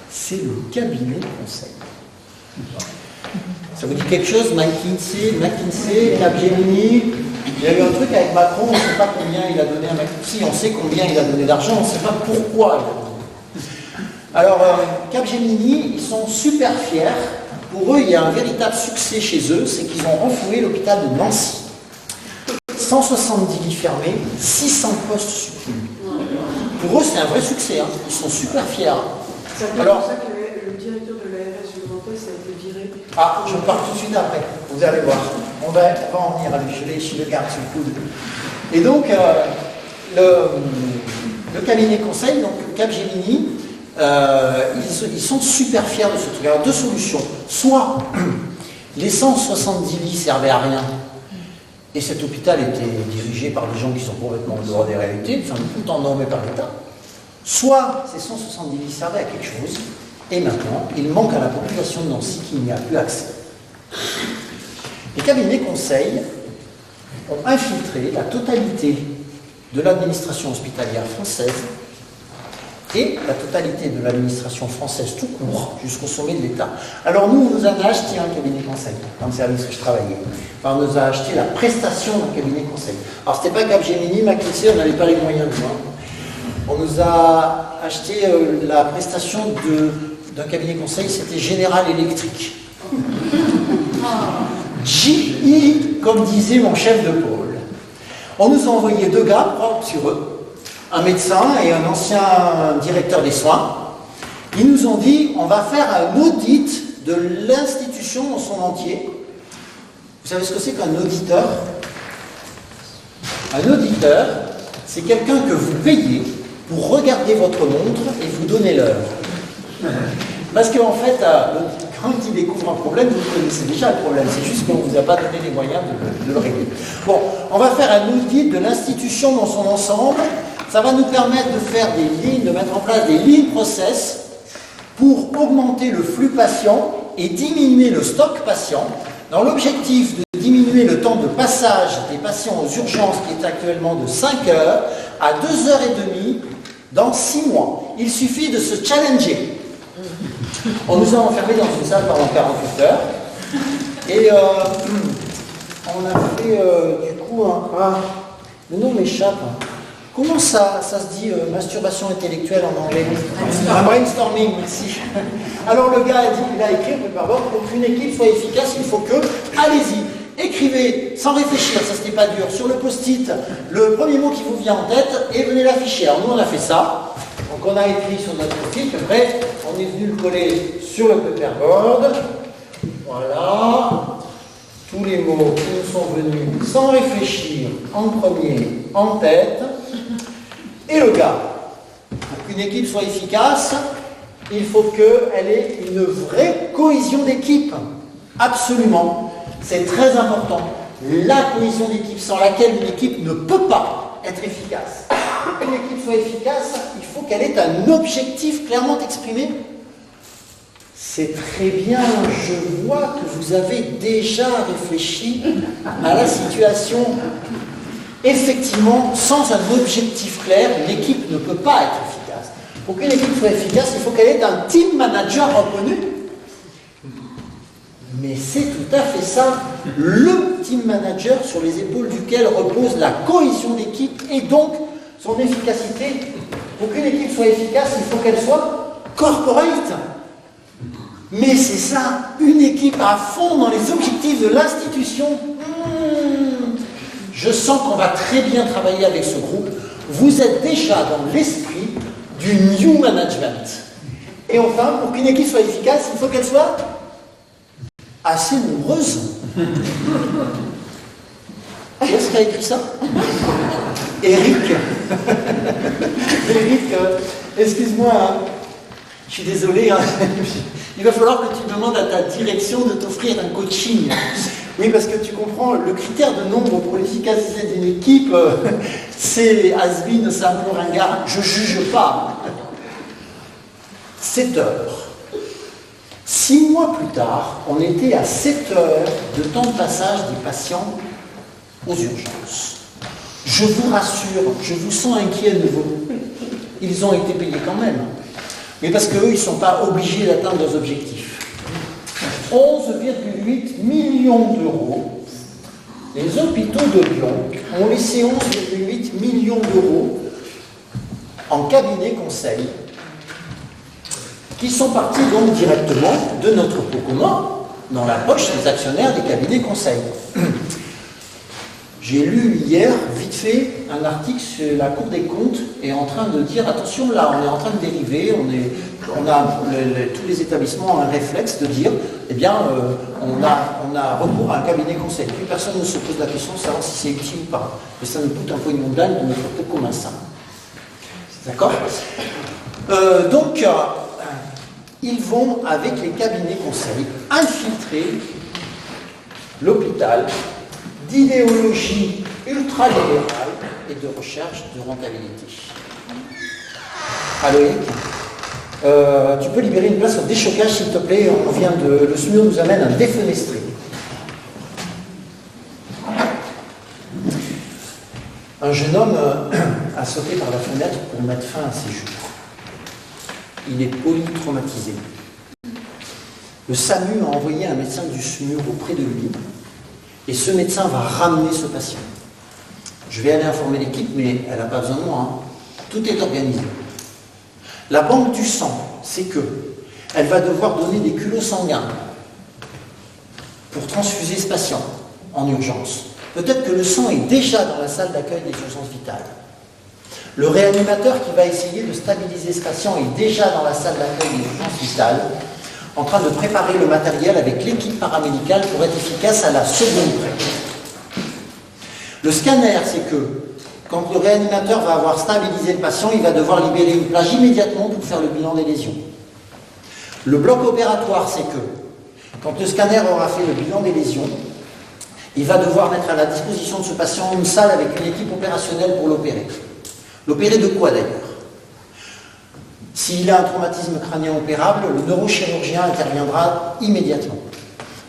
c'est le cabinet conseil. Ça vous dit quelque chose? McKinsey, Capgemini? Il y a eu un truc avec Macron, on ne sait pas combien il a donné à McKinsey, on sait combien il a donné d'argent, on ne sait pas pourquoi il a donné. Alors, Capgemini, ils sont super fiers. Pour eux, il y a un véritable succès chez eux, c'est qu'ils ont renfloué l'hôpital de Nancy. 170 lits fermés, 600 postes supprimés. Pour eux, c'est un vrai succès, hein. Ils sont super fiers. Alors, c'est pour ça que le directeur de l'ARS du Grand Est a été viré. Ah, je pars tout de suite après, vous allez voir. On va en venir à lui, je le garde sous le coude. Et donc, le cabinet conseil, donc Capgemini, ils sont super fiers de ce truc. Alors, 2 solutions. Soit les 170 lits servaient à rien, et cet hôpital était dirigé par des gens qui sont complètement en dehors des réalités, qui sont tout le temps nommés par l'État. Soit ces 170 lits servaient à quelque chose, et maintenant, il manque à la population de Nancy qui n'y a plus accès. Les cabinets conseils ont infiltré la totalité de l'administration hospitalière française et la totalité de l'administration française tout court jusqu'au sommet de l'État. Alors nous, on nous a acheté un cabinet conseil dans le service où je travaillais. Enfin, on nous a acheté la prestation d'un cabinet conseil. Alors c'était pas Capgemini, McKinsey, on n'avait pas les moyens de voir. On nous a acheté la prestation d'un cabinet conseil, c'était General Electric. GE, comme disait mon chef de pôle. On nous a envoyé 2 gars propres sur eux, un médecin et un ancien directeur des soins. Ils nous ont dit, on va faire un audit de l'institution dans son entier. Vous savez ce que c'est qu'un auditeur? Un auditeur, c'est quelqu'un que vous payez pour regarder votre montre et vous donner l'heure. Parce qu'en fait, quand il découvre un problème, vous connaissez déjà le problème, c'est juste qu'on ne vous a pas donné les moyens de le régler. Bon, on va faire un audit de l'institution dans son ensemble. Ça va nous permettre de faire des lignes, de mettre en place des lignes process pour augmenter le flux patient et diminuer le stock patient dans l'objectif de diminuer le temps de passage des patients aux urgences qui est actuellement de 5 heures à 2h30 dans 6 mois. Il suffit de se challenger. On nous a enfermés dans une salle pendant 48 heures et on a fait du coup le nom m'échappe. Comment ça se dit masturbation intellectuelle en anglais? Un brainstorming, merci. Alors le gars il a écrit au paperboard, pour qu'une équipe soit efficace, il faut que, allez-y, écrivez sans réfléchir, ça c'était pas dur, sur le post-it, le premier mot qui vous vient en tête et venez l'afficher. Alors nous on a fait ça, donc on a écrit sur notre post-it, après on est venu le coller sur le paperboard, voilà, tous les mots qui nous sont venus sans réfléchir, en premier, en tête. Et le gars, pour qu'une équipe soit efficace, il faut qu'elle ait une vraie cohésion d'équipe. Absolument. C'est très important. La cohésion d'équipe sans laquelle une équipe ne peut pas être efficace. Pour qu'une équipe soit efficace, il faut qu'elle ait un objectif clairement exprimé. C'est très bien, je vois que vous avez déjà réfléchi à la situation. Effectivement, sans un objectif clair, une équipe ne peut pas être efficace. Pour qu'une équipe soit efficace, il faut qu'elle ait un team manager reconnu. Mais c'est tout à fait ça, le team manager sur les épaules duquel repose la cohésion d'équipe et donc son efficacité. Pour qu'une équipe soit efficace, il faut qu'elle soit corporate. Mais c'est ça, une équipe à fond dans les objectifs de l'institution. Je sens qu'on va très bien travailler avec ce groupe. Vous êtes déjà dans l'esprit du new management. Et enfin, pour qu'une équipe soit efficace, il faut qu'elle soit assez nombreuse. Qui est-ce qui a écrit ça? Eric. Eric, excuse-moi, hein. Je suis désolé. Hein. Il va falloir que tu demandes à ta direction de t'offrir un coaching. Oui, parce que tu comprends, le critère de nombre pour l'efficacité d'une équipe, c'est has-been, c'est un peu ringard, je ne juge pas. 7 heures. 6 mois plus tard, on était à 7 heures de temps de passage des patients aux urgences. Je vous rassure, je vous sens inquiet de nouveau. Ils ont été payés quand même. Mais parce qu'eux, ils ne sont pas obligés d'atteindre leurs objectifs. 11,8 millions d'euros. Les hôpitaux de Lyon ont laissé 11,8 millions d'euros en cabinet conseil qui sont partis donc directement de notre pot commun dans la poche des actionnaires des cabinets conseils. J'ai lu hier, vite fait, un article sur la Cour des comptes est en train de dire, attention, là, on est en train de dériver, tous les établissements ont un réflexe de dire, eh bien, on a recours à un cabinet conseil. Plus personne ne se pose la question de savoir si c'est utile ou pas. Mais ça nous coûte un pognon d'âne de notre pot commun, ça. D'accord? Donc, ils vont, avec les cabinets conseils, infiltrer l'hôpital d'idéologie ultra-libérale et de recherche de rentabilité. Aloïc, tu peux libérer une place au déchocage, s'il te plaît. Le SMUR nous amène un défenestré. Un jeune homme a sauté par la fenêtre pour mettre fin à ses jours. Il est polytraumatisé. Le SAMU a envoyé un médecin du SMUR auprès de lui. Et ce médecin va ramener ce patient. Je vais aller informer l'équipe, mais elle n'a pas besoin de moi. Hein. Tout est organisé. La banque du sang, c'est que elle va devoir donner des culots sanguins pour transfuser ce patient en urgence. Peut-être que le sang est déjà dans la salle d'accueil des urgences vitales. Le réanimateur qui va essayer de stabiliser ce patient est déjà dans la salle d'accueil des urgences vitales, en train de préparer le matériel avec l'équipe paramédicale pour être efficace à la seconde près. Le scanner, c'est que quand le réanimateur va avoir stabilisé le patient, il va devoir libérer une plage immédiatement pour faire le bilan des lésions. Le bloc opératoire, c'est que Quand le scanner aura fait le bilan des lésions, il va devoir mettre à la disposition de ce patient une salle avec une équipe opérationnelle pour l'opérer. L'opérer de quoi d'ailleurs? S'il a un traumatisme crânien opérable, le neurochirurgien interviendra immédiatement.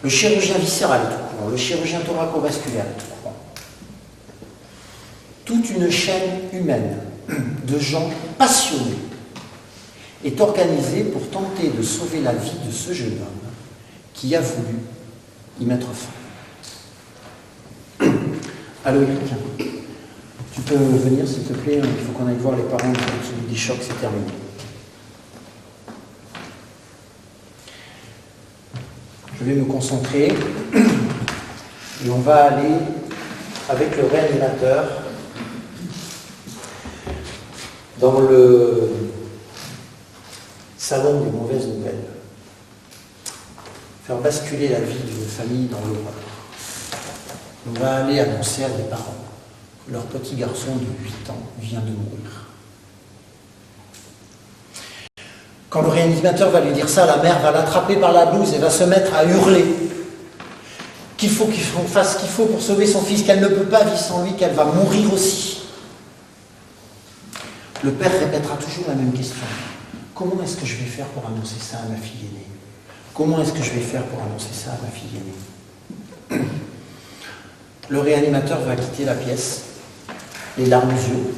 Le chirurgien viscéral est au courant, le chirurgien thoraco-vasculaire est au courant. Toute une chaîne humaine de gens passionnés est organisée pour tenter de sauver la vie de ce jeune homme qui a voulu y mettre fin. Allô Eric, tu peux venir s'il te plaît, il faut qu'on aille voir les parents qui dit choc, c'est terminé. Je vais me concentrer et on va aller avec le réanimateur dans le salon des mauvaises nouvelles. Faire basculer la vie d'une famille dans l'horreur. On va aller annoncer à des parents que leur petit garçon de 8 ans vient de mourir. Quand le réanimateur va lui dire ça, la mère va l'attraper par la blouse et va se mettre à hurler qu'il faut qu'on fasse ce qu'il faut pour sauver son fils, qu'elle ne peut pas vivre sans lui, qu'elle va mourir aussi. Le père répétera toujours la même question. Comment est-ce que je vais faire pour annoncer ça à ma fille aînée? Comment est-ce que je vais faire pour annoncer ça à ma fille aînée? Le réanimateur va quitter la pièce, les larmes aux yeux,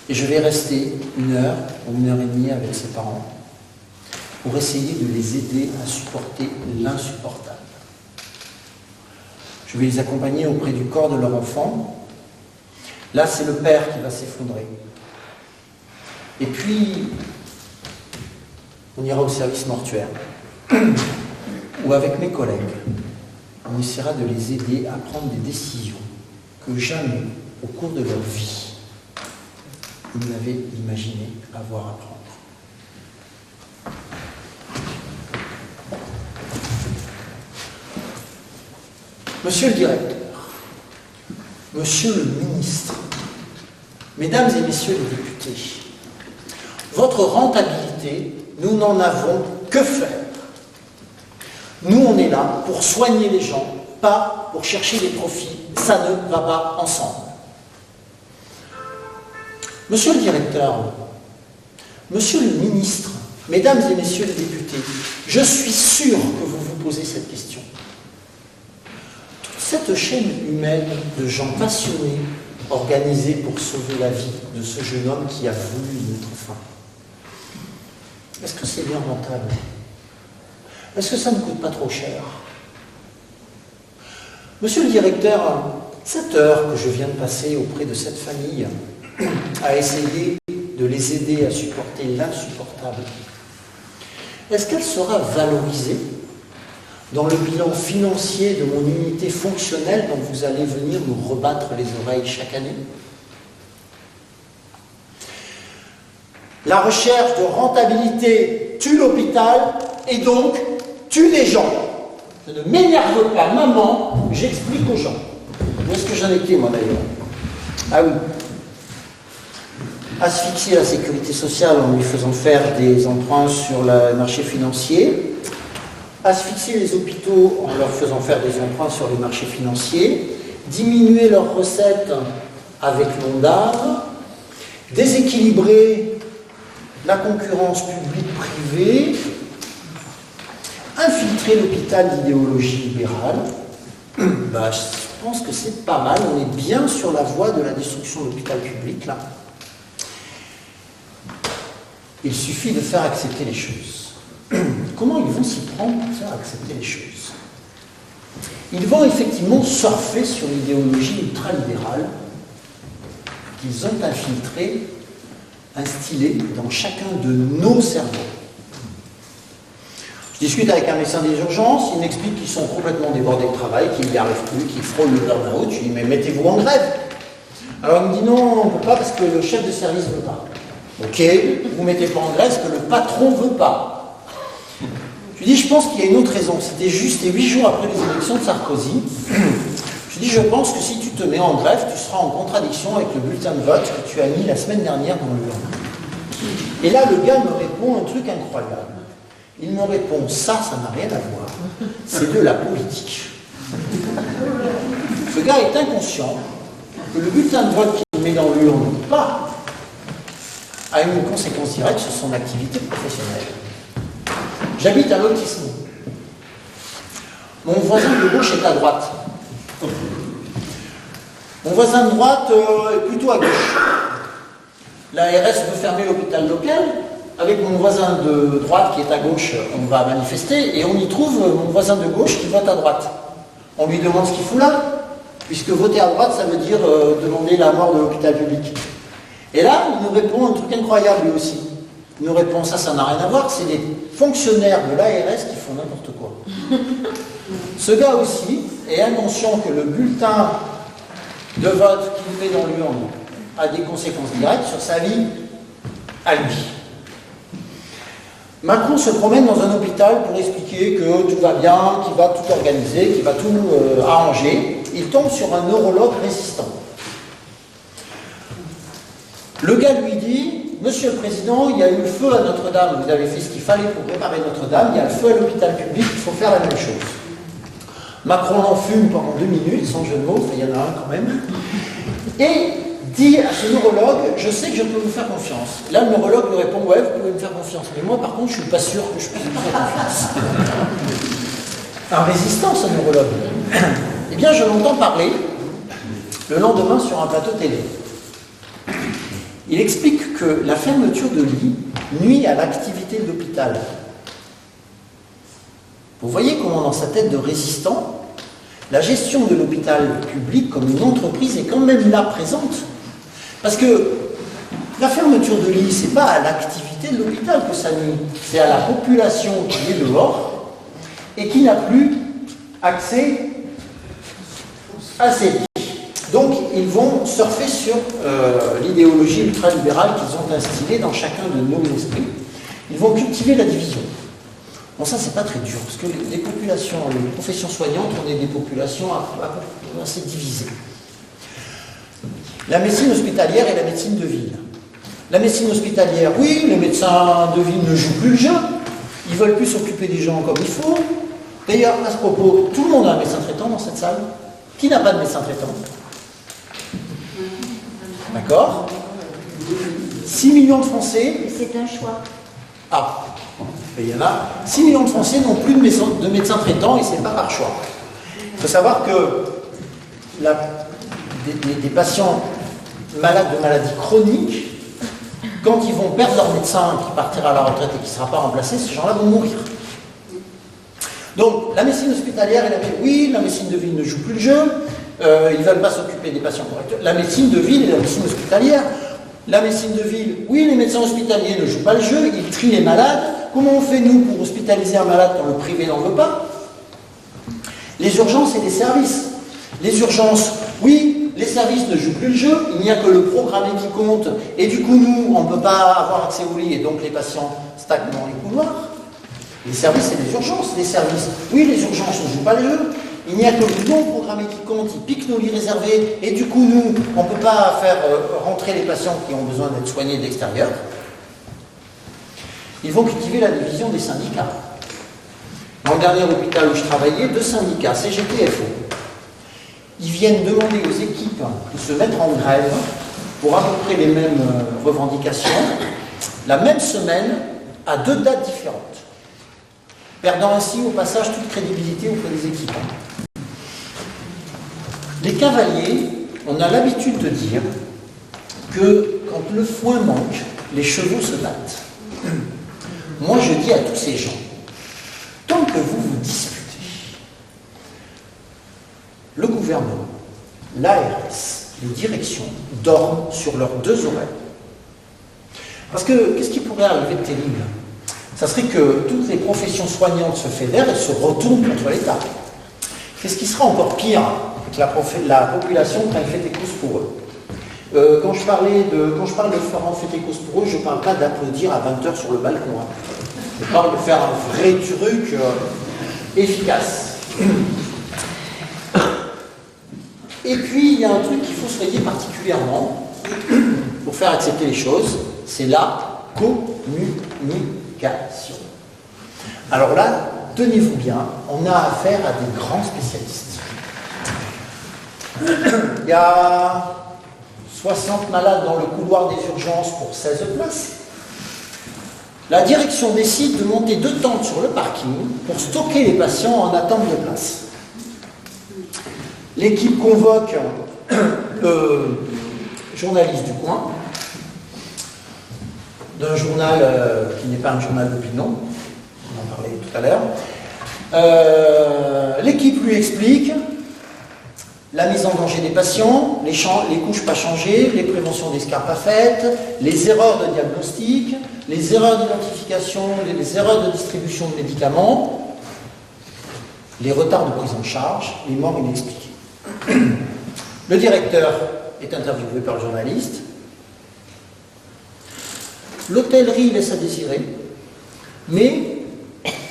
et je vais rester 1 heure ou 1 heure et demie avec ses parents pour essayer de les aider à supporter l'insupportable. Je vais les accompagner auprès du corps de leur enfant. Là, c'est le père qui va s'effondrer. Et puis, on ira au service mortuaire, où avec mes collègues, on essaiera de les aider à prendre des décisions que jamais, au cours de leur vie, ils n'avaient imaginé avoir à prendre. Monsieur le directeur, monsieur le ministre, mesdames et messieurs les députés, votre rentabilité, nous n'en avons que faire. Nous, on est là pour soigner les gens, pas pour chercher des profits. Ça ne va pas ensemble. Monsieur le directeur, monsieur le ministre, mesdames et messieurs les députés, je suis sûr que vous vous posez cette question. Toute cette chaîne humaine de gens passionnés, organisés pour sauver la vie de ce jeune homme qui a voulu y mettre fin. Est-ce que c'est bien rentable? Est-ce que ça ne coûte pas trop cher? Monsieur le directeur, cette heure que je viens de passer auprès de cette famille à essayer de les aider à supporter l'insupportable, est-ce qu'elle sera valorisée dans le bilan financier de mon unité fonctionnelle dont vous allez venir nous rebattre les oreilles chaque année? La recherche de rentabilité tue l'hôpital et donc tue les gens. Je ne m'énerve pas, maman, j'explique aux gens. Où est-ce que j'en étais, moi, d'ailleurs? Ah oui. Asphyxier la sécurité sociale en lui faisant faire des emprunts sur le marché financier. Asphyxier les hôpitaux en leur faisant faire des emprunts sur les marchés financiers. Diminuer leurs recettes avec l'ONDAM. Déséquilibrer la concurrence publique-privée. Infiltrer l'hôpital d'idéologie libérale. Je pense que c'est pas mal, on est bien sur la voie de la destruction de l'hôpital public, là. Il suffit de faire accepter les choses. Comment ils vont s'y prendre pour faire accepter les choses? Ils vont effectivement surfer sur l'idéologie ultralibérale qu'ils ont infiltrée, instillée dans chacun de nos cerveaux. Je discute avec un médecin des urgences, il m'explique qu'ils sont complètement débordés de travail, qu'ils n'y arrivent plus, qu'ils frôlent le burn-out. Je lui dis, mais mettez-vous en grève. Alors il me dit, non, on ne peut pas parce que le chef de service ne veut pas. Ok, vous ne mettez pas en grève parce que le patron ne veut pas. Je lui dis, je pense qu'il y a une autre raison. C'était juste 8 jours après les élections de Sarkozy. Je lui dis, je pense que si tu te mets en grève, tu seras en contradiction avec le bulletin de vote que tu as mis la semaine dernière dans l'urne. Et là, le gars me répond un truc incroyable. Il me répond, ça n'a rien à voir, c'est de la politique. Ce gars est inconscient que le bulletin de vote qu'il met dans l'urne ou pas a une conséquence directe sur son activité professionnelle. J'habite à lotissement. Mon voisin de gauche est à droite. Mon voisin de droite est plutôt à gauche. L'ARS veut fermer l'hôpital local. Avec mon voisin de droite qui est à gauche, on va manifester et on y trouve mon voisin de gauche qui vote à droite. On lui demande ce qu'il fout là, puisque voter à droite, ça veut dire demander la mort de l'hôpital public. Et là, il nous répond un truc incroyable lui aussi. Il nous répond, ça n'a rien à voir, c'est des fonctionnaires de l'ARS qui font n'importe quoi. Ce gars aussi est inconscient que le bulletin de vote qu'il met dans l'urne a des conséquences directes sur sa vie à lui. Macron se promène dans un hôpital pour expliquer que tout va bien, qu'il va tout organiser, qu'il va tout arranger. Il tombe sur un neurologue résistant. Le gars lui dit, Monsieur le Président, il y a eu le feu à Notre-Dame, vous avez fait ce qu'il fallait pour réparer Notre-Dame, il y a le feu à l'hôpital public, il faut faire la même chose. Macron l'enfume pendant 2 minutes, sans jeu de mots, il y en a un quand même, et dit à ce neurologue, je sais que je peux vous faire confiance. Là, le neurologue lui répond, ouais, vous pouvez me faire confiance, mais moi, par contre, je ne suis pas sûr que je puisse vous faire confiance. Un résistant, ce neurologue. Eh bien, je l'entends parler le lendemain sur un plateau télé. Il explique que la fermeture de lits nuit à l'activité de l'hôpital. Vous voyez comment, dans sa tête de résistant, la gestion de l'hôpital public comme une entreprise est quand même là présente. Parce que la fermeture de lits, ce n'est pas à l'activité de l'hôpital que ça nuit, c'est à la population qui est dehors et qui n'a plus accès à ces lits. Donc, ils vont surfer sur l'idéologie ultralibérale qu'ils ont instillée dans chacun de nos esprits. Ils vont cultiver la division. Bon, ça, c'est pas très dur, parce que les populations, les professions soignantes, on est des populations assez divisées. La médecine hospitalière et la médecine de ville. La médecine hospitalière, oui, les médecins de ville ne jouent plus le jeu. Ils ne veulent plus s'occuper des gens comme il faut. D'ailleurs, à ce propos, tout le monde a un médecin traitant dans cette salle. Qui n'a pas de médecin traitant? D'accord? 6 millions de Français. C'est un choix. Ah, il y en a. 6 millions de Français n'ont plus de médecin traitant et ce n'est pas par choix. Il faut savoir que des patients malades de maladies chroniques, quand ils vont perdre leur médecin qui partira à la retraite et qui ne sera pas remplacé, ces gens-là vont mourir. Donc, la médecine hospitalière, oui, la médecine de ville ne joue plus le jeu, ils ne veulent pas s'occuper des patients correctement. La médecine de ville et la médecine hospitalière, la médecine de ville, oui, les médecins hospitaliers ne jouent pas le jeu, ils trient les malades. Comment on fait, nous, pour hospitaliser un malade quand le privé n'en veut pas? Les urgences et les services. Les urgences, oui, les services ne jouent plus le jeu, il n'y a que le programmé qui compte, et du coup, nous, on ne peut pas avoir accès au lit, et donc les patients stagnent dans les couloirs. Les services et les urgences. Les services, oui, les urgences ne jouent pas le jeu, il n'y a que le non programmé qui compte, ils piquent nos lits réservés, et du coup, nous, on ne peut pas faire rentrer les patients qui ont besoin d'être soignés de l'extérieur. Ils vont cultiver la division des syndicats. Dans le dernier hôpital où je travaillais, 2 syndicats, CGT et FO. Ils viennent demander aux équipes de se mettre en grève pour à peu près les mêmes revendications, la même semaine, à 2 dates différentes, perdant ainsi au passage toute crédibilité auprès des équipes. Les cavaliers, on a l'habitude de dire que quand le foin manque, les chevaux se battent. Moi, je dis à tous ces gens, tant que vous vous disputez, le gouvernement, l'ARS, les directions dorment sur leurs 2 oreilles. Parce que, qu'est-ce qui pourrait arriver de terrible? Ça serait que toutes les professions soignantes se fédèrent et se retournent contre l'État. Qu'est-ce qui sera encore pire? Que la population prenne fait des courses pour eux. Quand je parle de faire en fait des courses pour eux, je ne parle pas d'applaudir à 20h sur le balcon. Je parle de faire un vrai truc efficace. Et puis, il y a un truc qu'il faut soigner particulièrement pour faire accepter les choses, c'est la communication. Alors là, tenez-vous bien, on a affaire à des grands spécialistes. Il y a 60 malades dans le couloir des urgences pour 16 places. La direction décide de monter 2 tentes sur le parking pour stocker les patients en attente de place. L'équipe convoque le journaliste du coin, d'un journal qui n'est pas un journal d'opinion, on en parlait tout à l'heure. L'équipe lui explique la mise en danger des patients, les couches pas changées, les préventions d'escarres pas faites, les erreurs de diagnostic, les erreurs d'identification, les erreurs de distribution de médicaments, les retards de prise en charge, les morts inexpliquées. Le directeur est interviewé par le journaliste. L'hôtellerie laisse à désirer, mais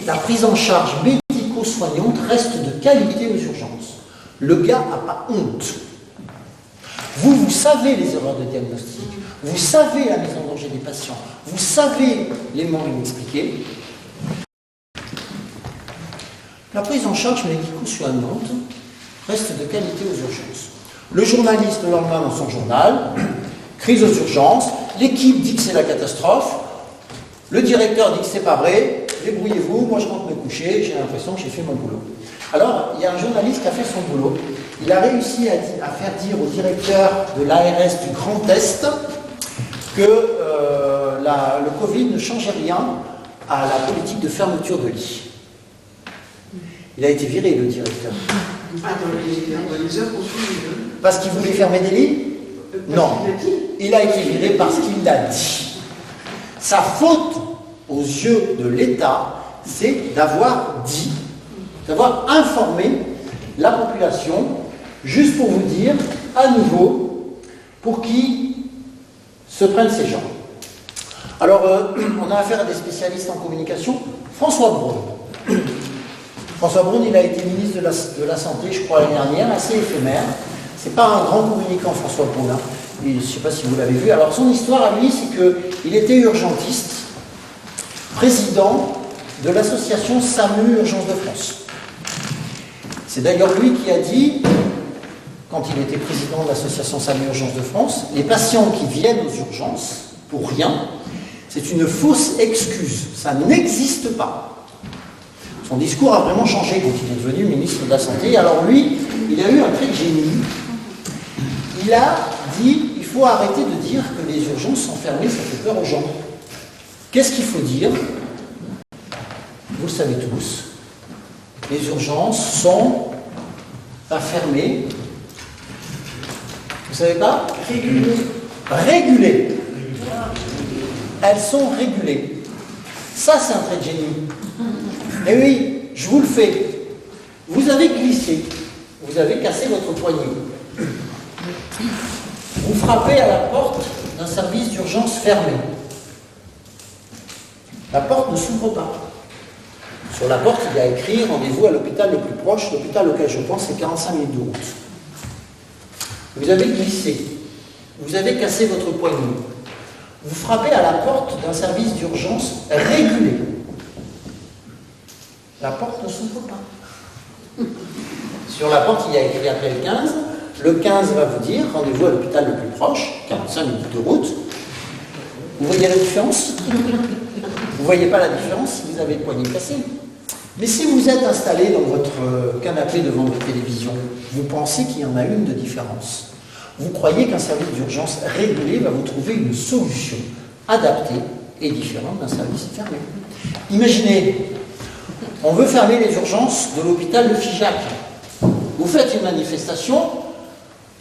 la prise en charge médico-soignante reste de qualité aux urgences. Le gars n'a pas honte. Vous savez les erreurs de diagnostic, vous savez la mise en danger des patients, vous savez les morts inexpliquées. La prise en charge médico-soignante reste de qualité aux urgences. Le journaliste, le lendemain dans son journal, crise aux urgences, l'équipe dit que c'est la catastrophe, le directeur dit que c'est pas vrai, débrouillez-vous, moi je rentre me coucher, j'ai l'impression que j'ai fait mon boulot. Alors, il y a un journaliste qui a fait son boulot, il a réussi à faire dire au directeur de l'ARS du Grand Est que le Covid ne changeait rien à la politique de fermeture de lits. Il a été viré, le directeur. Ah, dans les heures qu'on suit. Parce qu'il voulait fermer des lits? Non. Il a été viré parce qu'il l'a dit. Sa faute aux yeux de l'État, c'est d'avoir dit, d'avoir informé la population, juste pour vous dire, à nouveau, pour qui se prennent ces gens. Alors, on a affaire à des spécialistes en communication. François Braun. François Braun, il a été ministre de la Santé, je crois, l'année dernière, assez éphémère. C'est pas un grand communicant, François Braun. Hein. Je ne sais pas si vous l'avez vu. Alors, son histoire à lui, c'est qu'il était urgentiste, président de l'association SAMU Urgence de France. C'est d'ailleurs lui qui a dit, quand il était président de l'association SAMU Urgence de France, les patients qui viennent aux urgences pour rien, c'est une fausse excuse. Ça n'existe pas. Son discours a vraiment changé quand il est devenu ministre de la Santé. Alors lui, il a eu un trait de génie. Il a dit, il faut arrêter de dire que les urgences sont fermées, ça fait peur aux gens. Qu'est-ce qu'il faut dire? Vous le savez tous. Les urgences sont pas fermées. Vous savez pas? Régulées. Régulées. Elles sont régulées. Ça, c'est un trait de génie. Et oui, je vous le fais. Vous avez glissé. Vous avez cassé votre poignet. Vous frappez à la porte d'un service d'urgence fermé. La porte ne s'ouvre pas. Sur la porte, il y a écrit « Rendez-vous à l'hôpital le plus proche ». L'hôpital auquel je pense, c'est 45 minutes de route. Vous avez glissé. Vous avez cassé votre poignet. Vous frappez à la porte d'un service d'urgence régulé. La porte ne s'ouvre pas. Sur la porte, il y a écrit après le 15. Le 15 va vous dire « Rendez-vous à l'hôpital le plus proche », 45 minutes de route. Vous voyez la différence? Vous ne voyez pas la différence si vous avez le poignet cassé. Mais si vous êtes installé dans votre canapé devant votre télévision, vous pensez qu'il y en a une de différence. Vous croyez qu'un service d'urgence régulé va vous trouver une solution adaptée et différente d'un service fermé. Imaginez, on veut fermer les urgences de l'hôpital de Figeac. Vous faites une manifestation,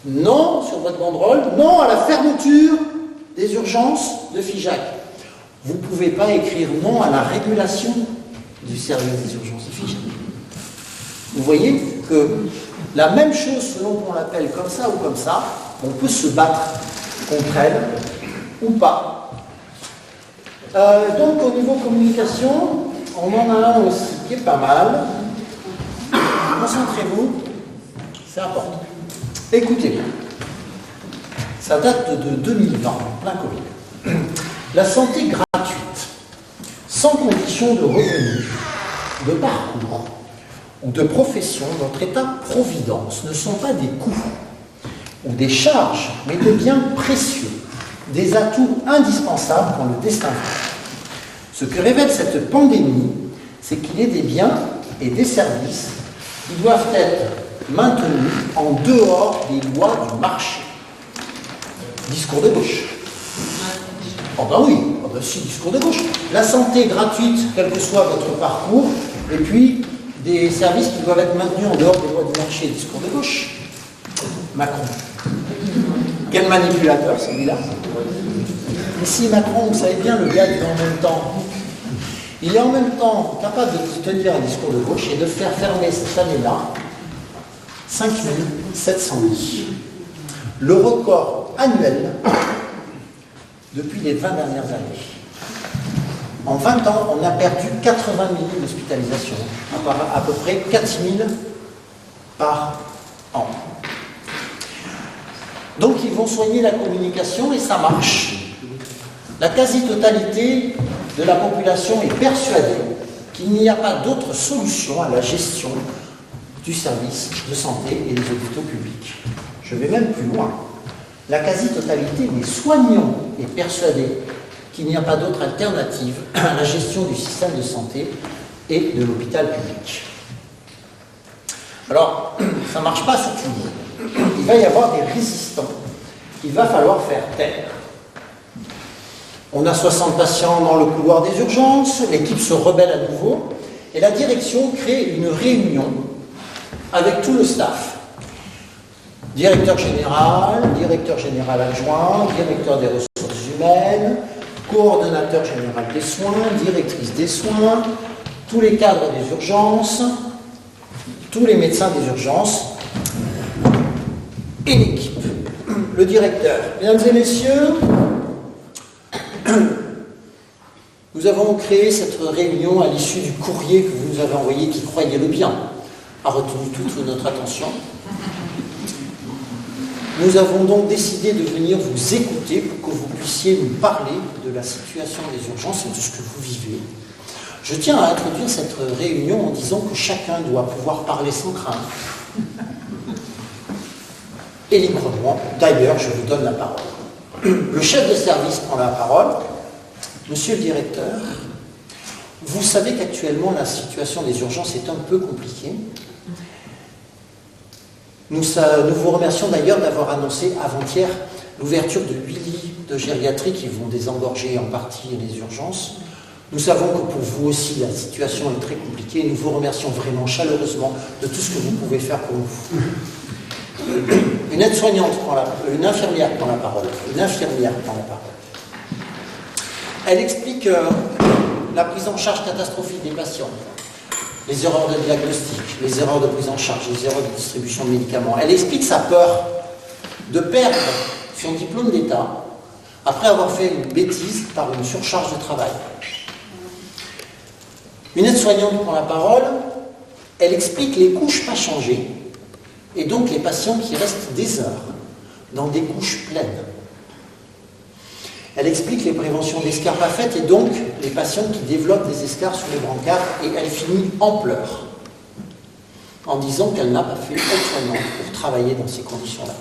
non sur votre banderole, non à la fermeture des urgences de Figeac. Vous ne pouvez pas écrire non à la régulation du service des urgences de Figeac. Vous voyez que la même chose, selon qu'on l'appelle comme ça ou comme ça, on peut se battre contre elle ou pas. Donc au niveau communication, on en a un aussi qui est pas mal. Concentrez-vous, c'est important. Écoutez bien. Ça date de 2020, plein Covid. La santé gratuite, sans condition de revenus, de parcours ou de profession, notre état-providence ne sont pas des coûts ou des charges, mais de biens précieux, des atouts indispensables quand le destin vient. Ce que révèle cette pandémie, c'est qu'il y a des biens et des services qui doivent être maintenus en dehors des lois du marché. Discours de gauche. Oh ben oui, oh ben si, discours de gauche. La santé gratuite, quel que soit votre parcours, et puis des services qui doivent être maintenus en dehors des lois du marché. Discours de gauche. Macron. Quel manipulateur celui-là. Mais si Macron, vous savez bien, le gars, il est en même temps. Il est en même temps capable de tenir un discours de gauche et de faire fermer cette année-là 5700 lits. Le record annuel depuis les 20 dernières années. En 20 ans, on a perdu 80 000 hospitalisations, à peu près 4 000 par an. Donc ils vont soigner la communication et ça marche. La quasi-totalité de la population est persuadée qu'il n'y a pas d'autre solution à la gestion du service de santé et des hôpitaux publics. Je vais même plus loin. La quasi-totalité des soignants est persuadée qu'il n'y a pas d'autre alternative à la gestion du système de santé et de l'hôpital public. Alors, ça ne marche pas sur tout le monde. Il va y avoir des résistants qu'il va falloir faire taire. On a 60 patients dans le couloir des urgences, l'équipe se rebelle à nouveau, et la direction crée une réunion avec tout le staff. Directeur général adjoint, directeur des ressources humaines, coordonnateur général des soins, directrice des soins, tous les cadres des urgences, tous les médecins des urgences, et l'équipe. Le directeur. Mesdames et messieurs, nous avons créé cette réunion à l'issue du courrier que vous nous avez envoyé, qui, croyez-le bien, a retenu toute notre attention. Nous avons donc décidé de venir vous écouter pour que vous puissiez nous parler de la situation des urgences et de ce que vous vivez. Je tiens à introduire cette réunion en disant que chacun doit pouvoir parler sans crainte. Et librement, d'ailleurs, je vous donne la parole. Le chef de service prend la parole. Monsieur le directeur, vous savez qu'actuellement la situation des urgences est un peu compliquée. Nous vous remercions d'ailleurs d'avoir annoncé avant-hier l'ouverture de 8 lits de gériatrie qui vont désengorger en partie les urgences. Nous savons que pour vous aussi la situation est très compliquée et nous vous remercions vraiment chaleureusement de tout ce que vous pouvez faire pour nous. Une aide-soignante une infirmière prend la parole. Elle explique la prise en charge catastrophique des patients, les erreurs de diagnostic, les erreurs de prise en charge, les erreurs de distribution de médicaments. Elle explique sa peur de perdre son diplôme d'État après avoir fait une bêtise par une surcharge de travail. Une aide-soignante prend la parole, elle explique les couches pas changées et donc les patients qui restent des heures dans des couches pleines. Elle explique les préventions d'escarres pas faites et donc les patients qui développent des escarres sur les brancards et elle finit en pleurs en disant qu'elle n'a pas fait aide-soignante pour travailler dans ces conditions-là.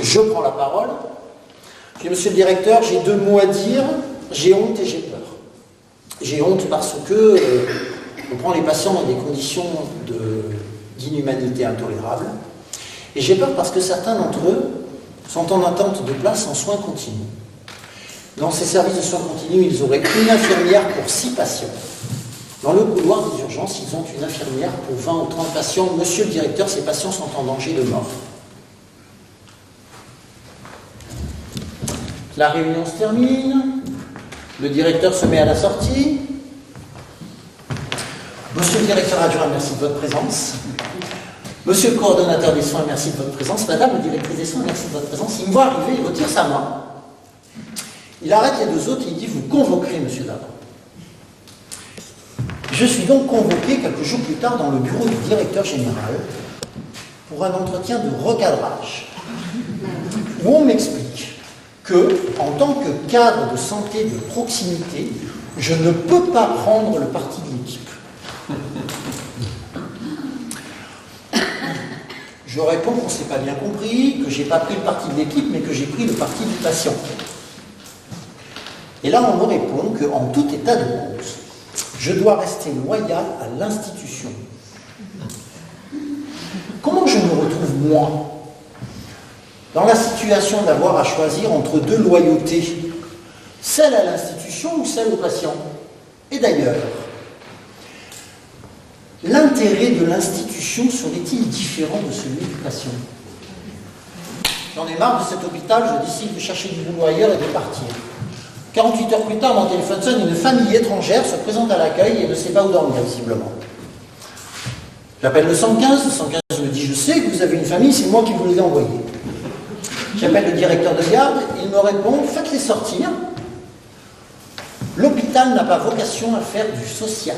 Je prends la parole. Je dis, monsieur le directeur, j'ai 2 mots à dire, j'ai honte et j'ai peur. J'ai honte parce que on prend les patients dans des conditions d'inhumanité intolérables. Et j'ai peur parce que certains d'entre eux sont en attente de place en soins continus. Dans ces services de soins continus, ils auraient une infirmière pour 6 patients. Dans le couloir des urgences, ils ont une infirmière pour 20 ou 30 patients. Monsieur le directeur, ces patients sont en danger de mort. La réunion se termine. Le directeur se met à la sortie. Monsieur le directeur adjoint, merci de votre présence. Monsieur le coordonnateur des soins, merci de votre présence. Madame la directrice des soins, merci de votre présence. Il me voit arriver, il retire sa main. Il arrête les 2 autres et il dit, vous convoquerez monsieur Davant. Je suis donc convoqué quelques jours plus tard dans le bureau du directeur général pour un entretien de recadrage où on m'explique que, en tant que cadre de santé de proximité, Je ne peux pas prendre le parti de l'équipe. Je réponds qu'on ne s'est pas bien compris, que je n'ai pas pris le parti de l'équipe, mais que j'ai pris le parti du patient. Et là, on me répond qu'en tout état de cause, je dois rester loyal à l'institution. Comment je me retrouve, moi, dans la situation d'avoir à choisir entre deux loyautés, celle à l'institution ou celle au patient? Et d'ailleurs, l'intérêt de l'institution serait-il différent de celui du patient? J'en ai marre de cet hôpital, je décide de chercher du boulot ailleurs et de partir. 48 heures plus tard, mon téléphone sonne, une famille étrangère se présente à l'accueil et ne sait pas où dormir, visiblement. J'appelle le 115, le 115 me dit « Je sais que vous avez une famille, c'est moi qui vous les ai envoyés. » J'appelle le directeur de garde, il me répond « Faites-les sortir. L'hôpital n'a pas vocation à faire du social. »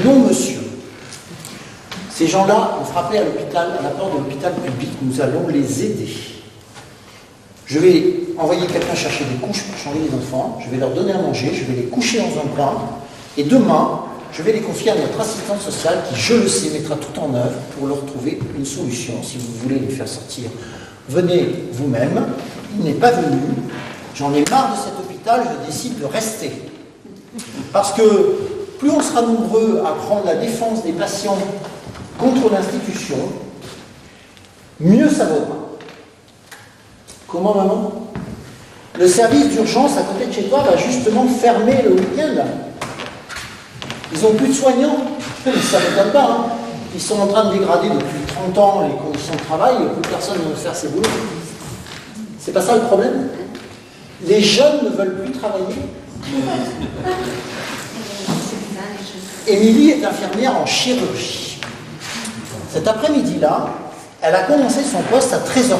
Non, monsieur. Ces gens-là ont frappé à l'hôpital, à la porte de l'hôpital public, nous allons les aider. Je vais envoyer quelqu'un chercher des couches pour changer les enfants, je vais leur donner à manger, je vais les coucher dans un coin, et demain, je vais les confier à notre assistante sociale qui, je le sais, mettra tout en œuvre pour leur trouver une solution. Si vous voulez les faire sortir, venez vous-même. Il n'est pas venu. J'en ai marre de cet hôpital, je décide de rester. Parce que plus on sera nombreux à prendre la défense des patients contre l'institution, mieux ça vaudra. Comment, maman? Le service d'urgence à côté de chez toi va justement fermer le week-end. Ils n'ont plus de soignants. Ça ne m'étonne pas. Hein. Ils sont en train de dégrader depuis 30 ans les conditions de travail et plus personne ne veut faire ses boulots. C'est pas ça le problème? Les jeunes ne veulent plus travailler. Émilie est infirmière en chirurgie. Cet après-midi-là, elle a commencé son poste à 13h30.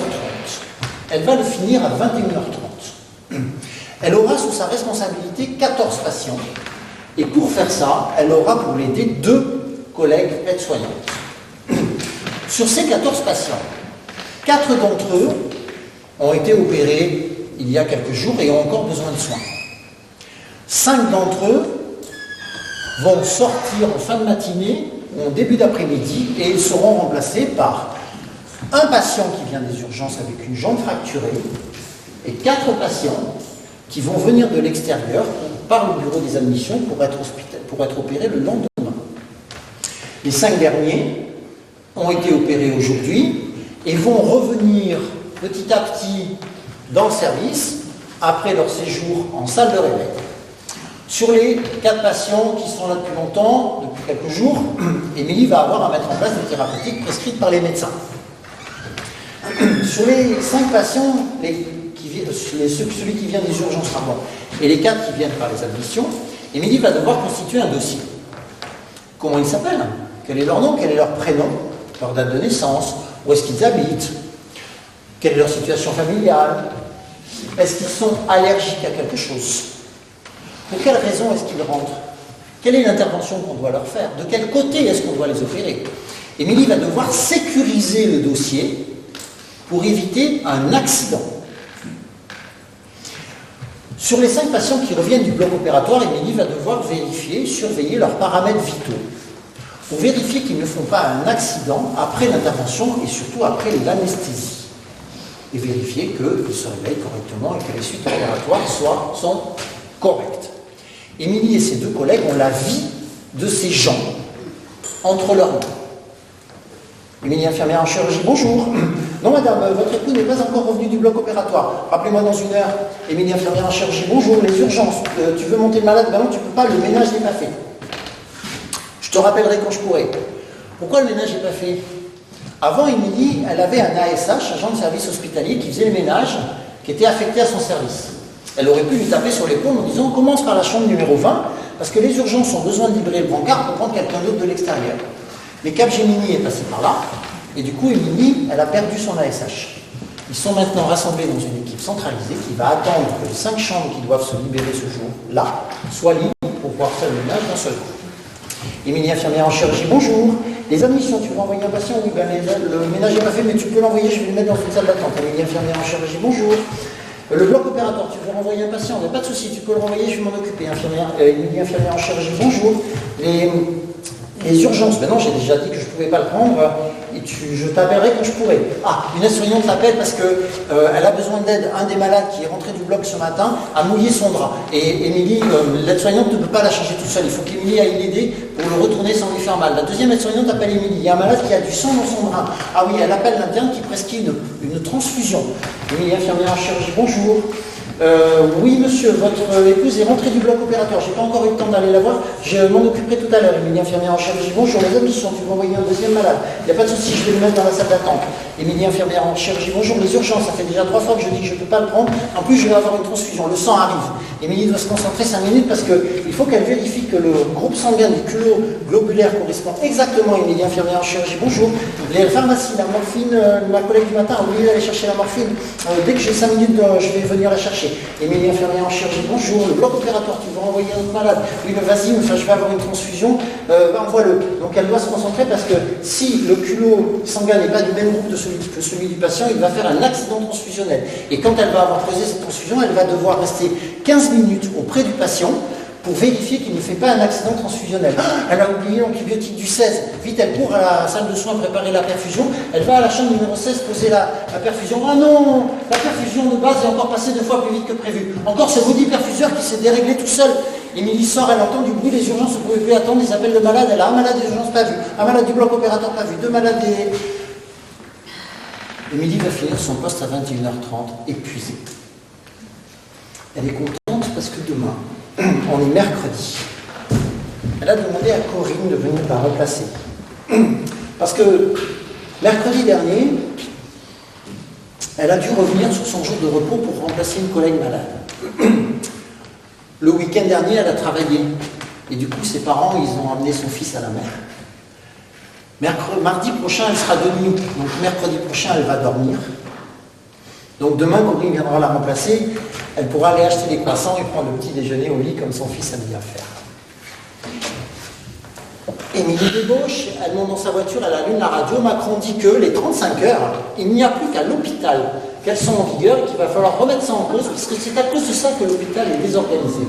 Elle va le finir à 21h30. Elle aura sous sa responsabilité 14 patients. Et pour faire ça, elle aura pour l'aider 2 collègues aides-soignantes. Sur ces 14 patients, 4 d'entre eux ont été opérés il y a quelques jours et ont encore besoin de soins. 5 d'entre eux vont sortir en fin de matinée ou en début d'après-midi et ils seront remplacés par un patient qui vient des urgences avec une jambe fracturée et 4 patients qui vont venir de l'extérieur par le bureau des admissions pour être opérés le lendemain. Les 5 derniers ont été opérés aujourd'hui et vont revenir petit à petit dans le service après leur séjour en salle de réveil. Sur les 4 patients qui sont là depuis longtemps, depuis quelques jours, Émilie va avoir à mettre en place des thérapeutiques prescrites par les médecins. Sur les 5 patients, celui qui vient des urgences, et les 4 qui viennent par les admissions, Émilie va devoir constituer un dossier. Comment ils s'appellent? Quel est leur nom? Quel est leur prénom? Leur date de naissance? Où est-ce qu'ils habitent? Quelle est leur situation familiale? Est-ce qu'ils sont allergiques à quelque chose? Pour quelle raison est-ce qu'ils rentrent? Quelle est l'intervention qu'on doit leur faire? De quel côté est-ce qu'on doit les opérer? Émilie va devoir sécuriser le dossier pour éviter un accident. Sur les 5 patients qui reviennent du bloc opératoire, Émilie va devoir vérifier, surveiller leurs paramètres vitaux pour vérifier qu'ils ne font pas un accident après l'intervention et surtout après l'anesthésie. Et vérifier qu'ils se réveillent correctement et que les suites opératoires sont correctes. Émilie et ses 2 collègues ont la vie de ces gens entre leurs mains. Émilie, infirmière en chirurgie, bonjour. Non madame, votre époux n'est pas encore revenu du bloc opératoire. Rappelez-moi dans 1 heure. Émilie, infirmière en chirurgie, bonjour, les urgences. Tu veux monter le malade? Ben non, tu ne peux pas, le ménage n'est pas fait. Je te rappellerai quand je pourrai. Pourquoi le ménage n'est pas fait? Avant, Émilie, elle avait un ASH, agent de service hospitalier, qui faisait le ménage, qui était affecté à son service. Elle aurait pu lui taper sur l'épaule en disant on commence par la chambre numéro 20, parce que les urgences ont besoin de libérer le brancard pour prendre quelqu'un d'autre de l'extérieur. Mais Capgemini est passé par là, et du coup, Émilie, elle a perdu son ASH. Ils sont maintenant rassemblés dans une équipe centralisée qui va attendre que les 5 chambres qui doivent se libérer ce jour-là soient libres pour pouvoir faire le ménage d'un seul coup. Émilie, infirmière en chirurgie, bonjour. Les admissions, tu veux envoyer un patient? Oui, ben, le ménage n'est pas fait, mais tu peux l'envoyer, je vais le mettre dans une salle d'attente. Émilie, infirmière en chirurgie, bonjour. Le bloc opératoire, tu veux renvoyer un patient, il n'y a pas de souci, tu peux le renvoyer, je vais m'en occuper. Émilie, infirmière en chirurgie, bonjour. Les urgences, ben non, j'ai déjà dit que je ne pouvais pas le prendre, et je t'appellerai quand je pourrai. Ah, une aide-soignante t'appelle parce qu'elle a besoin d'aide. Un des malades qui est rentré du bloc ce matin a mouillé son drap. Et Émilie, l'aide-soignante ne peut pas la changer toute seule, il faut qu'Émilie aille l'aider pour le retourner sans lui faire mal. La deuxième aide-soignante appelle Émilie, il y a un malade qui a du sang dans son drap. Ah oui, elle appelle l'interne qui prescrit une transfusion. Émilie, infirmière en chirurgie, bonjour. Oui, monsieur, votre épouse est rentrée du bloc opératoire. J'ai pas encore eu le temps d'aller la voir. Je m'en occuperai tout à l'heure. Émilie, infirmière en chirurgie. Bonjour, les admissions, tu veux envoyer un deuxième malade. Il n'y a pas de souci, je vais le mettre dans la salle d'attente. Émilie, infirmière en chirurgie. Bonjour, les urgences. Ça fait déjà 3 fois que je dis que je ne peux pas le prendre. En plus, je vais avoir une transfusion. Le sang arrive. Émilie doit se concentrer 5 minutes parce qu'il faut qu'elle vérifie que le groupe sanguin du culot globulaire correspond exactement à Émilie, infirmière en chirurgie. Bonjour. Les pharmacies, la morphine, ma collègue du matin a oublié d'aller chercher la morphine. Dès que j'ai 5 minutes, je vais venir la chercher. Émilie, infirmière en chirurgie, bonjour, le bloc opératoire, tu veux renvoyer un autre malade? Oui, mais vas-y, enfin, je vais avoir une transfusion, envoie-le. Donc elle doit se concentrer parce que si le culot sanguin n'est pas du même groupe que celui du patient, il va faire un accident transfusionnel. Et quand elle va avoir posé cette transfusion, elle va devoir rester 15 minutes auprès du patient pour vérifier qu'il ne fait pas un accident transfusionnel. Elle a oublié l'antibiotique du 16. Vite, elle court à la salle de soins préparer la perfusion. Elle va à la chambre numéro 16 poser la perfusion. Oh non, la perfusion de base est encore passée 2 fois plus vite que prévu. Encore ce maudit perfuseur qui s'est déréglé tout seul. Émilie sort, elle entend du bruit, les urgences ne pouvaient plus attendre, ils appellent le malade. Elle a un malade des urgences pas vu, un malade du bloc opératoire pas vu, 2 malades des... Émilie va finir son poste à 21h30, épuisée. Elle est contente parce que demain, on est mercredi. Elle a demandé à Corinne de venir la remplacer. Parce que mercredi dernier, elle a dû revenir sur son jour de repos pour remplacer une collègue malade. Le week-end dernier, elle a travaillé. Et du coup, ses parents, ils ont amené son fils à la mer. Mardi prochain, elle sera de nuit. Donc mercredi prochain, elle va dormir. Donc demain, Corinne viendra la remplacer. Elle pourra aller acheter des croissants et prendre le petit déjeuner au lit comme son fils aime bien faire. Émilie débauche, elle monte dans sa voiture, elle allume la radio. Macron dit que les 35 heures, il n'y a plus qu'à l'hôpital qu'elles sont en vigueur et qu'il va falloir remettre ça en cause, puisque c'est à cause de ça que l'hôpital est désorganisé.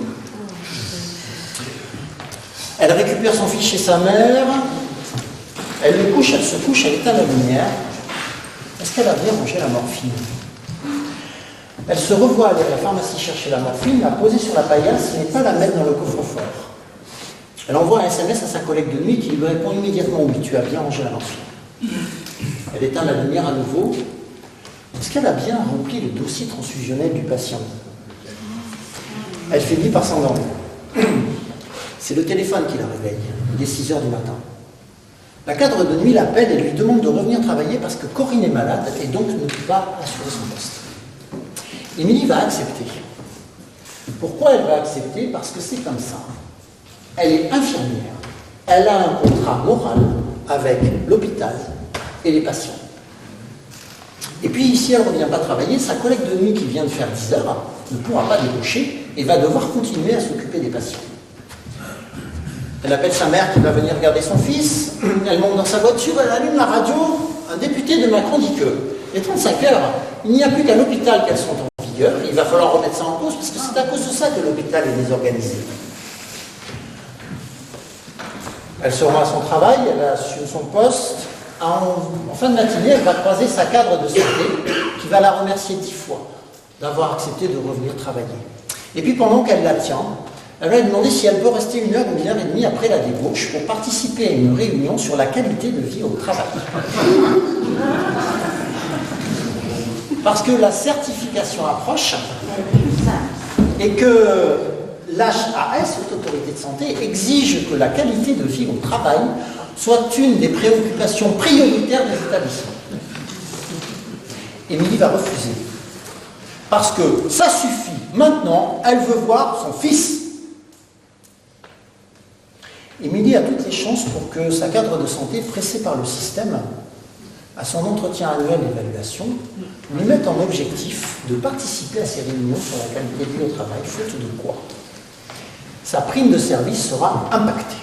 Elle récupère son fils chez sa mère, elle le couche, elle se couche, elle éteint la lumière. Est-ce qu'elle a bien rangé la morphine? Elle se revoit aller à la pharmacie chercher la morphine, la poser sur la paillasse, mais pas la mettre dans le coffre-fort. Elle envoie un SMS à sa collègue de nuit qui lui répond immédiatement: oui, tu as bien rangé la morphine. Elle éteint la lumière à nouveau. Est-ce qu'elle a bien rempli le dossier transfusionnel du patient? Elle finit par s'endormir. C'est le téléphone qui la réveille. Il est 6 h du matin. La cadre de nuit l'appelle et lui demande de revenir travailler parce que Corinne est malade et donc ne peut pas assurer son poste. Émilie va accepter. Pourquoi elle va accepter? Parce que c'est comme ça. Elle est infirmière. Elle a un contrat moral avec l'hôpital et les patients. Et puis, si elle ne revient pas travailler, sa collègue de nuit qui vient de faire 10 heures ne pourra pas débaucher et va devoir continuer à s'occuper des patients. Elle appelle sa mère qui va venir regarder son fils. Elle monte dans sa voiture, elle allume la radio. Un député de Macron dit que les 35 heures, il n'y a plus qu'à l'hôpital qu'elles sont en vigueur. Il va falloir remettre ça en cause, parce que c'est à cause de ça que l'hôpital est désorganisé. Elle se rend à son travail, elle assume son poste. En fin de matinée, elle va croiser sa cadre de santé qui va la remercier 10 fois d'avoir accepté de revenir travailler. Et puis pendant qu'elle la tient, elle va lui demander si elle peut rester 1 heure ou 1 heure et demie après la débauche pour participer à une réunion sur la qualité de vie au travail. Parce que la certification approche et que l'HAS, Haute Autorité de Santé, exige que la qualité de vie au travail soit une des préoccupations prioritaires des établissements. Émilie va refuser. Parce que ça suffit. Maintenant, elle veut voir son fils. Émilie a toutes les chances pour que sa cadre de santé, pressée par le système, à son entretien annuel d'évaluation, lui mette en objectif de participer à ces réunions sur la qualité de vie au travail, faute de quoi sa prime de service sera impactée.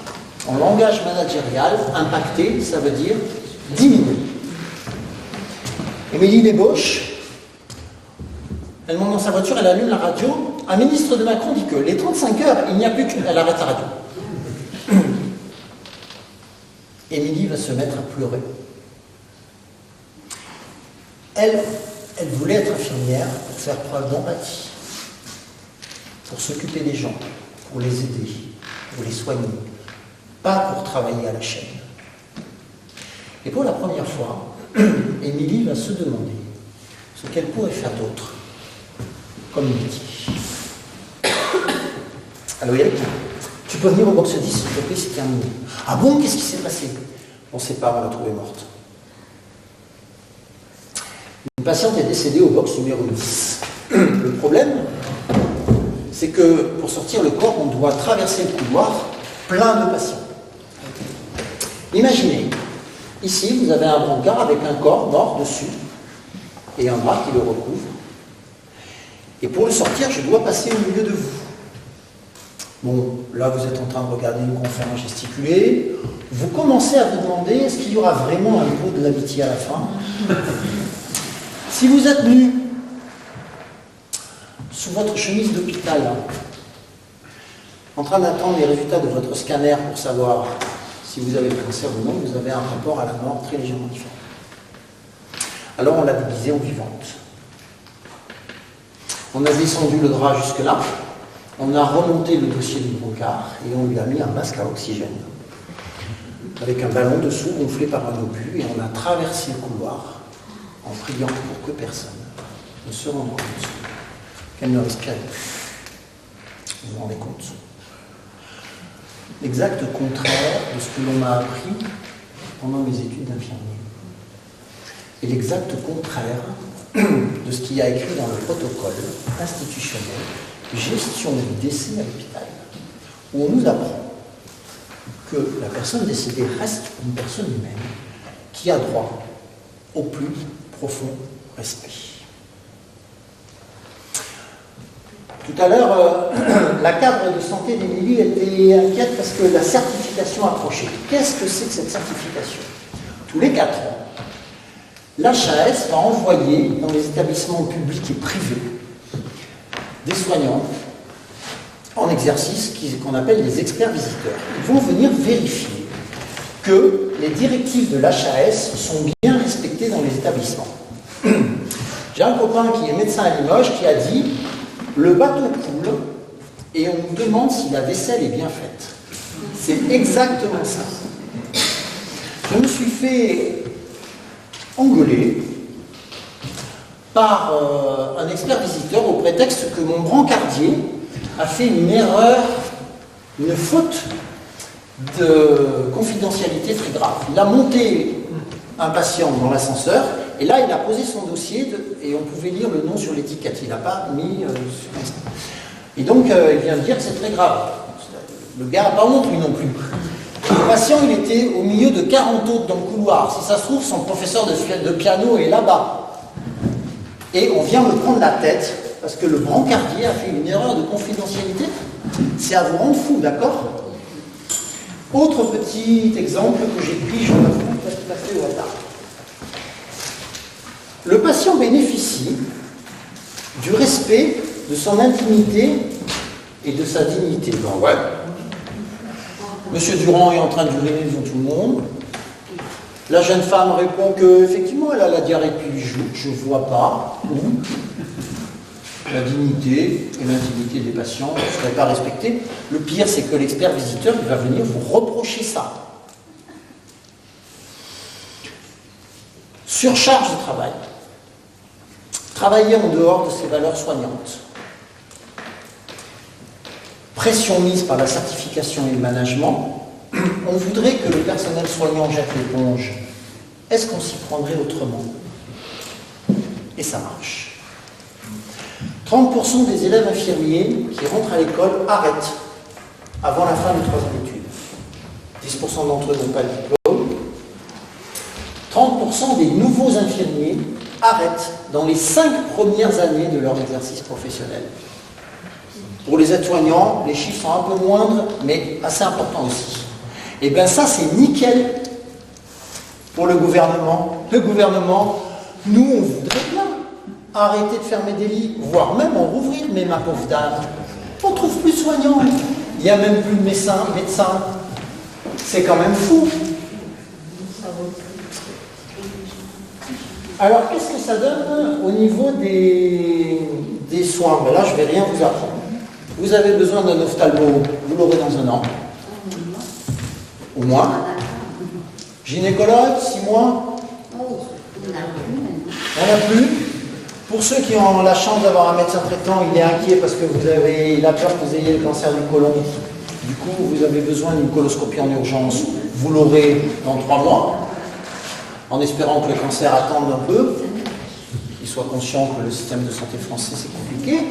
En langage managérial, impacté, ça veut dire diminuer. Émilie débauche. Elle monte dans sa voiture, elle allume la radio. Un ministre de Macron dit que les 35 heures, il n'y a plus qu'une. Elle arrête la radio. Émilie va se mettre à pleurer. Elle voulait être infirmière pour faire preuve d'empathie, pour s'occuper des gens, pour les aider, pour les soigner, pas pour travailler à la chaîne. Et pour la première fois, Émilie va se demander ce qu'elle pourrait faire d'autre comme métier. Allô Yannick, tu peux venir au box 10 s'il te plaît, c'est terminé. Ah bon, qu'est-ce qui s'est passé? On ne sait pas, on l'a trouvée morte. Une patiente est décédée au box numéro 10. Le problème, c'est que pour sortir le corps, on doit traverser le couloir plein de patients. Imaginez, ici vous avez un brancard avec un corps mort dessus et un drap qui le recouvre. Et pour le sortir, je dois passer au milieu de vous. Bon, là vous êtes en train de regarder une conférence gesticulée. Vous commencez à vous demander, est-ce qu'il y aura vraiment un pot de l'amitié à la fin? Si vous êtes nu, sous votre chemise d'hôpital, en train d'attendre les résultats de votre scanner pour savoir si vous avez le cancer ou non, vous avez un rapport à la mort très légèrement différent. Alors on l'a déguisée en vivante. On a descendu le drap jusque-là, on a remonté le dossier du brancard et on lui a mis un masque à oxygène, avec un ballon dessous gonflé par un obus, et on a traversé le couloir en priant pour que personne ne se rende compte qu'elle ne respirait plus. Vous vous rendez compte? L'exact contraire de ce que l'on m'a appris pendant mes études d'infirmier. Et l'exact contraire de ce qu'il y a écrit dans le protocole institutionnel gestion du décès à l'hôpital, où on nous apprend que la personne décédée reste une personne humaine qui a droit au plus profond respect. Tout à l'heure, la cadre de santé d'Émilie était inquiète parce que la certification approchait. Qu'est-ce que c'est que cette certification? Tous les 4 ans, l'HAS va envoyer dans les établissements publics et privés des soignants en exercice qu'on appelle des experts visiteurs. Ils vont venir vérifier que les directives de l'HAS sont bien respectées dans les établissements. J'ai un copain qui est médecin à Limoges qui a dit « Le bateau coule et on nous demande si la vaisselle est bien faite ». C'est exactement ça. Je me suis fait engueuler par un expert visiteur au prétexte que mon brancardier a fait une erreur, une faute de confidentialité très grave. Il a monté un patient dans l'ascenseur et là il a posé son dossier et on pouvait lire le nom sur l'étiquette. Il n'a pas mis sur l'instant. Et donc il vient de dire que c'est très grave. Le gars n'a pas honte lui non plus. Le patient il était au milieu de 40 autres dans le couloir. Si ça se trouve, son professeur de piano est là-bas. Et on vient me prendre la tête parce que le brancardier a fait une erreur de confidentialité. C'est à vous rendre fou, d'accord? Autre petit exemple que j'ai pris, je l'avoue, pas tout à fait au hasard. Le patient bénéficie du respect de son intimité et de sa dignité. Ben ouais. Monsieur Durand est en train d'uriner devant tout le monde. La jeune femme répond qu'effectivement elle a la diarrhée depuis 8 jours, je ne vois pas où la dignité et l'intimité des patients ne seraient pas respectées. Le pire, c'est que l'expert visiteur il va venir vous reprocher ça. Surcharge de travail. Travailler en dehors de ses valeurs soignantes. Pression mise par la certification et le management. On voudrait que le personnel soignant jette l'éponge. Est-ce qu'on s'y prendrait autrement? Et ça marche. 30% des élèves infirmiers qui rentrent à l'école arrêtent avant la fin des 3 ans d'études. 10% d'entre eux n'ont pas de diplôme. 30% des nouveaux infirmiers arrêtent dans les 5 premières années de leur exercice professionnel. Pour les aides-soignants, les chiffres sont un peu moindres, mais assez importants aussi. Et bien ça, c'est nickel pour le gouvernement. Le gouvernement, nous, on voudrait bien arrêter de fermer des lits, voire même en rouvrir, mais ma pauvre dame, on ne trouve plus de soignants. Il n'y a même plus de médecins. C'est quand même fou. Alors, qu'est-ce que ça donne au niveau des soins? Ben là, je ne vais rien vous apprendre. Vous avez besoin d'un ophtalmo, vous l'aurez dans un an. Au moins. Gynécologue, 6 mois. Il n'y en a plus. Pour ceux qui ont la chance d'avoir un médecin traitant, il est inquiet parce que il a peur que vous ayez le cancer du côlon. Du coup, vous avez besoin d'une coloscopie en urgence. Vous l'aurez dans 3 mois, en espérant que le cancer attende un peu, qu'il soit conscient que le système de santé français, c'est compliqué.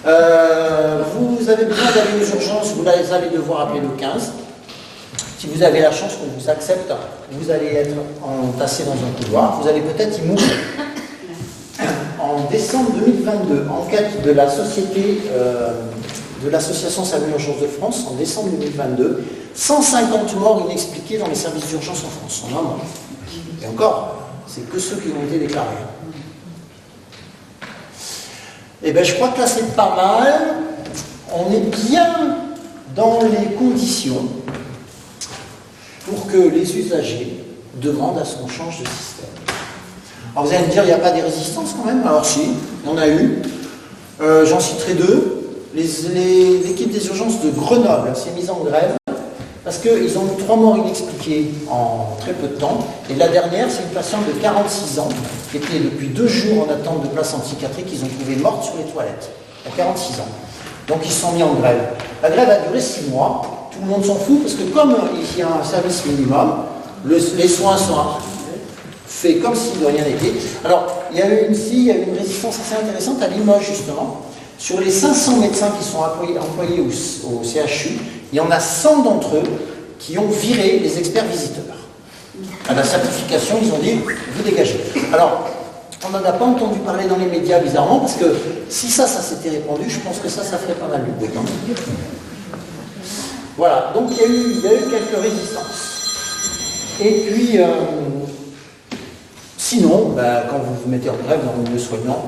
Vous avez besoin d'aller aux urgences, vous allez devoir appeler le 15. Si vous avez la chance qu'on vous accepte, vous allez être entassé dans un couloir, vous allez peut-être y mourir. En décembre 2022, enquête de la société, de l'association SAMU Urgences de France, en décembre 2022, 150 morts inexpliqués dans les services d'urgence en France, en un an. Et encore, c'est que ceux qui ont été déclarés. Eh bien, je crois que là, c'est pas mal. On est bien dans les conditions pour que les usagers demandent à ce qu'on change de système. Alors, vous allez me dire, il n'y a pas des résistances quand même? Alors si, il y en a eu. J'en citerai 2. L'équipe des urgences de Grenoble s'est mise en grève parce qu'ils ont eu 3 morts inexpliquées en très peu de temps. Et la dernière, c'est une patiente de 46 ans qui était depuis 2 jours en attente de place en psychiatrie qu'ils ont trouvée morte sur les toilettes, à 46 ans. Donc ils se sont mis en grève. La grève a duré 6 mois. Tout le monde s'en fout parce que comme il y a un service minimum, les soins sont faits comme si de rien n'était. Alors, il y a eu une résistance assez intéressante à Limoges, justement. Sur les 500 médecins qui sont employés au CHU, il y en a 100 d'entre eux qui ont viré les experts visiteurs. À la certification, ils ont dit, vous dégagez. Alors, on n'en a pas entendu parler dans les médias, bizarrement, parce que si ça s'était répandu, je pense que ça ferait pas mal de bruit. Voilà, donc il y a eu quelques résistances. Et puis, sinon, quand vous vous mettez en grève dans le milieu soignant,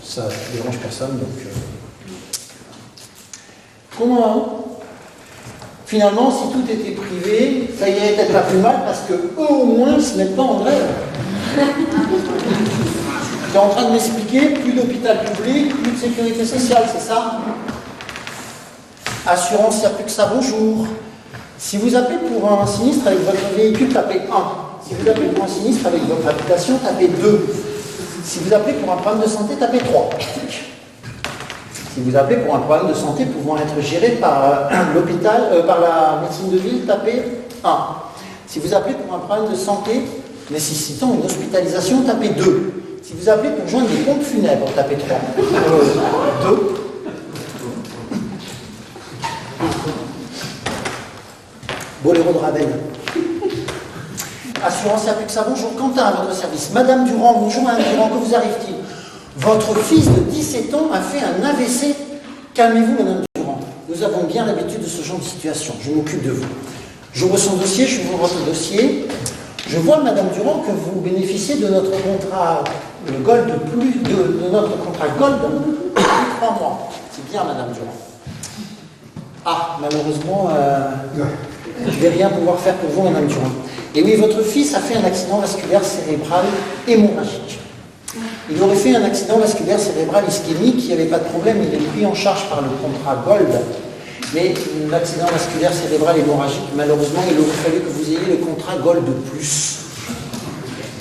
ça ne dérange personne, donc... Comment? Finalement, si tout était privé, ça irait peut-être pas plus mal, parce qu'eux, au moins, ils ne se mettent pas en grève. Tu es en train de m'expliquer, plus d'hôpital public, plus de sécurité sociale, c'est ça? Assurance, il n'y a plus que ça, bonjour. Si vous appelez pour un sinistre avec votre véhicule, tapez 1. Si vous appelez pour un sinistre avec votre habitation, tapez 2. Si vous appelez pour un problème de santé, tapez 3. Si vous appelez pour un problème de santé pouvant être géré par l'hôpital, par la médecine de ville, tapez 1. Si vous appelez pour un problème de santé nécessitant une hospitalisation, tapez 2. Si vous appelez pour joindre des pompes funèbres, tapez 3. 2. Boléro de Ravel. Assurance, il n'y a plus que ça. Bonjour, Quentin à votre service. Madame Durand, bonjour Madame Durand, que vous arrive-t-il? Votre fils de 17 ans a fait un AVC. Calmez-vous Madame Durand. Nous avons bien l'habitude de ce genre de situation. Je m'occupe de vous. J'ouvre son dossier, je vous votre dossier. Je vois Madame Durand que vous bénéficiez de notre contrat Gold de notre contrat Gold depuis 3 mois. C'est bien Madame Durand. Ah, malheureusement, je ne vais rien pouvoir faire pour vous Madame Durand. Et oui, votre fils a fait un accident vasculaire cérébral hémorragique. Il aurait fait un accident vasculaire cérébral ischémique, il n'y avait pas de problème, il est pris en charge par le contrat Gold. Mais l'accident vasculaire cérébral hémorragique, malheureusement, il aurait fallu que vous ayez le contrat Gold de plus,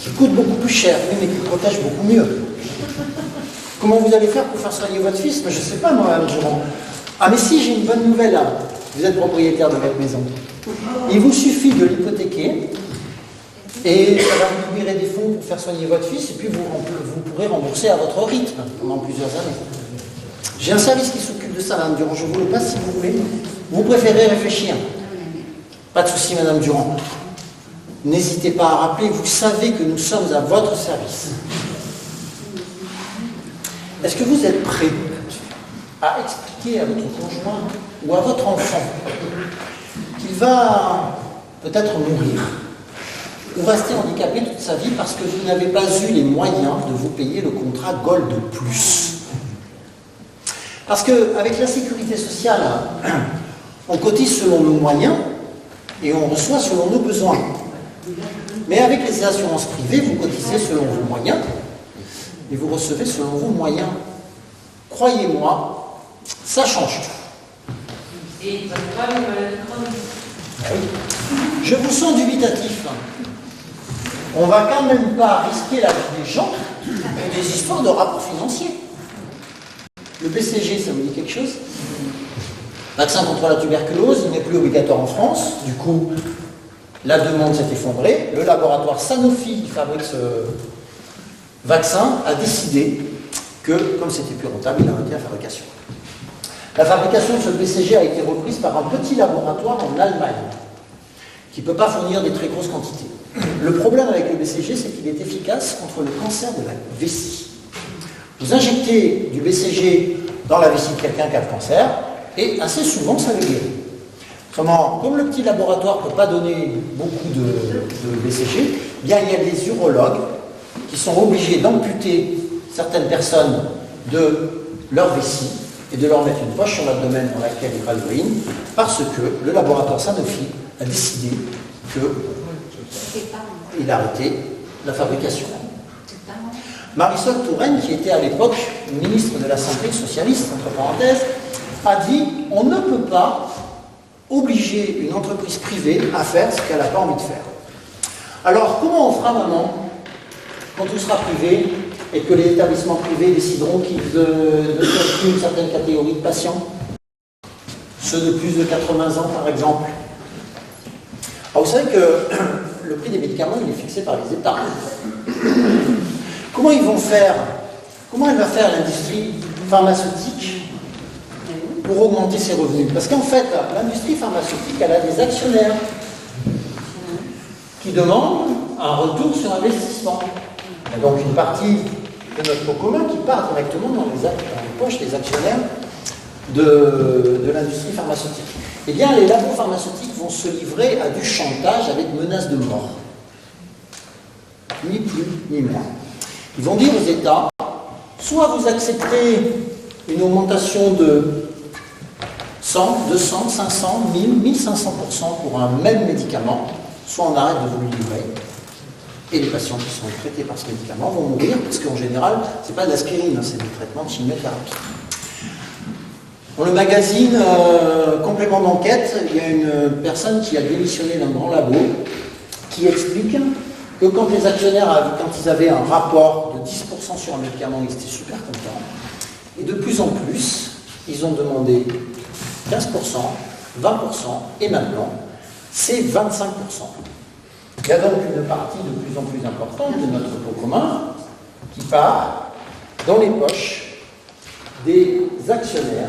qui coûte beaucoup plus cher, mais qui protège beaucoup mieux. Comment vous allez faire pour faire soigner votre fils? Je ne sais pas, moi, Madame Durand. Ah, mais si, j'ai une bonne nouvelle, là. Vous êtes propriétaire de votre maison. Il vous suffit de l'hypothéquer et ça va vous libérer des fonds pour faire soigner votre fils et puis vous pourrez rembourser à votre rythme pendant plusieurs années. J'ai un service qui s'occupe de ça, Madame Durand. Je vous le passe si vous voulez. Vous préférez réfléchir? Pas de souci, Madame Durand. N'hésitez pas à rappeler, vous savez que nous sommes à votre service. Est-ce que vous êtes prêt à expliquer à votre conjoint ou à votre enfant qu'il va peut-être mourir, ou rester handicapé toute sa vie parce que vous n'avez pas eu les moyens de vous payer le contrat Gold Plus. Parce qu'avec la sécurité sociale, on cotise selon nos moyens et on reçoit selon nos besoins. Mais avec les assurances privées, vous cotisez selon vos moyens et vous recevez selon vos moyens. Croyez-moi, ça change tout. Et ça ne pas une maladie chronique. Oui. Je vous sens dubitatif. On va quand même pas risquer la vie des gens et des histoires de rapports financiers. Le BCG, ça vous dit quelque chose? Vaccin contre la tuberculose, il n'est plus obligatoire en France. Du coup, la demande s'est effondrée. Le laboratoire Sanofi, qui fabrique ce vaccin, a décidé que, comme c'était plus rentable, il a arrêté la fabrication. La fabrication de ce BCG a été reprise par un petit laboratoire en Allemagne, qui ne peut pas fournir des très grosses quantités. Le problème avec le BCG, c'est qu'il est efficace contre le cancer de la vessie. Vous injectez du BCG dans la vessie de quelqu'un qui a le cancer, et assez souvent, ça le guérit. Comme le petit laboratoire ne peut pas donner beaucoup de BCG, bien il y a des urologues qui sont obligés d'amputer certaines personnes de leur vessie et de leur mettre une poche sur l'abdomen dans laquelle il y aura l'urine, parce que le laboratoire Sanofi a décidé qu'il a arrêté la fabrication. Marisol Touraine, qui était à l'époque ministre de la Santé socialiste, entre parenthèses, a dit « on ne peut pas obliger une entreprise privée à faire ce qu'elle n'a pas envie de faire ». Alors, comment on fera maintenant, quand tout sera privé, et que les établissements privés décideront qu'ils ne traitent plus une certaine catégorie de patients? Ceux de plus de 80 ans, par exemple. Alors, vous savez que le prix des médicaments, il est fixé par les États. Comment ils vont faire? Comment elle va faire l'industrie pharmaceutique pour augmenter ses revenus? Parce qu'en fait, l'industrie pharmaceutique, elle a des actionnaires qui demandent un retour sur investissement. Il y a donc une partie de notre pot commun qui part directement dans les poches des actionnaires de l'industrie pharmaceutique. Eh bien, les labos pharmaceutiques vont se livrer à du chantage avec menace de mort. Ni plus, ni moins. Ils vont dire aux États, soit vous acceptez une augmentation de 100, 200, 500, 1000, 1500% pour un même médicament, soit on arrête de vous le livrer. Et les patients qui sont traités par ce médicament vont mourir, parce qu'en général, ce n'est pas de l'aspirine, c'est des traitements de chimiothérapie. Dans le magazine Complément d'enquête, il y a une personne qui a démissionné d'un grand labo qui explique que quand les actionnaires, quand ils avaient un rapport de 10% sur un médicament, ils étaient super contents. Et de plus en plus, ils ont demandé 15%, 20%, et maintenant, c'est 25%. Il y a donc une partie de plus en plus importante de notre pot commun qui part dans les poches des actionnaires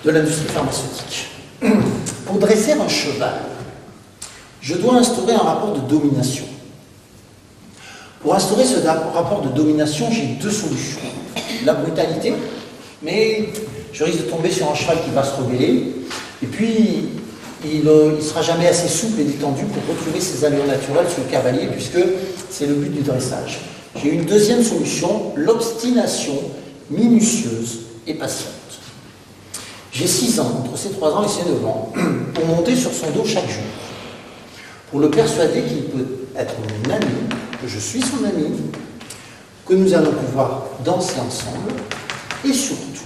de l'industrie pharmaceutique. Pour dresser un cheval, je dois instaurer un rapport de domination. Pour instaurer ce rapport de domination, j'ai deux solutions. La brutalité, mais je risque de tomber sur un cheval qui va se rebeller, et puis il ne sera jamais assez souple et détendu pour retrouver ses allures naturelles sur le cavalier, puisque c'est le but du dressage. J'ai une deuxième solution, l'obstination minutieuse et patiente. J'ai 6 ans, entre ses 3 ans et ses 9 ans, pour monter sur son dos chaque jour, pour le persuader qu'il peut être mon ami, que je suis son ami, que nous allons pouvoir danser ensemble, et surtout,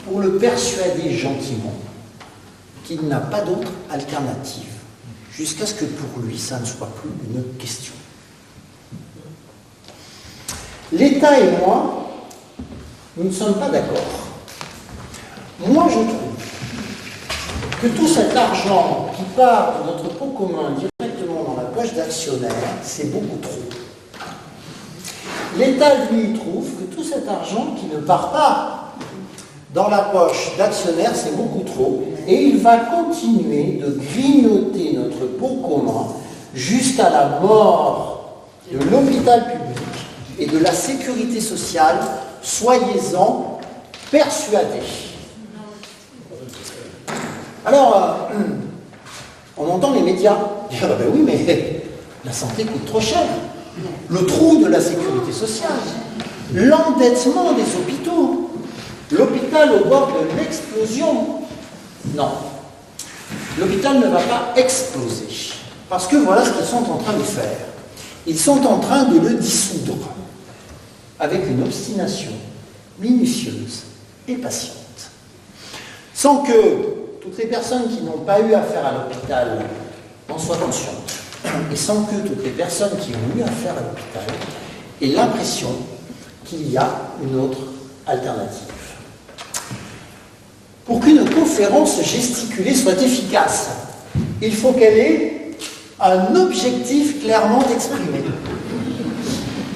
pour le persuader gentiment qu'il n'a pas d'autre alternative, jusqu'à ce que pour lui, ça ne soit plus une question. L'État et moi, nous ne sommes pas d'accord. Moi, je trouve que tout cet argent qui part de notre pot commun directement dans la poche d'actionnaires, c'est beaucoup trop. L'État, lui, trouve que tout cet argent qui ne part pas dans la poche d'actionnaires, c'est beaucoup trop, et il va continuer de grignoter notre pot commun jusqu'à la mort de l'hôpital public et de la sécurité sociale, soyez-en persuadés. Alors, On entend les médias dire ah ben oui, mais la santé coûte trop cher. Le trou de la sécurité sociale, l'endettement des hôpitaux, l'hôpital au bord de l'explosion. Non, l'hôpital ne va pas exploser. Parce que voilà ce qu'ils sont en train de faire. Ils sont en train de le dissoudre avec une obstination minutieuse et patiente. Sans que toutes les personnes qui n'ont pas eu affaire à l'hôpital en soient conscientes. Et sans que toutes les personnes qui ont eu affaire à l'hôpital aient l'impression qu'il y a une autre alternative. Pour qu'une conférence gesticulée soit efficace, il faut qu'elle ait un objectif clairement exprimé.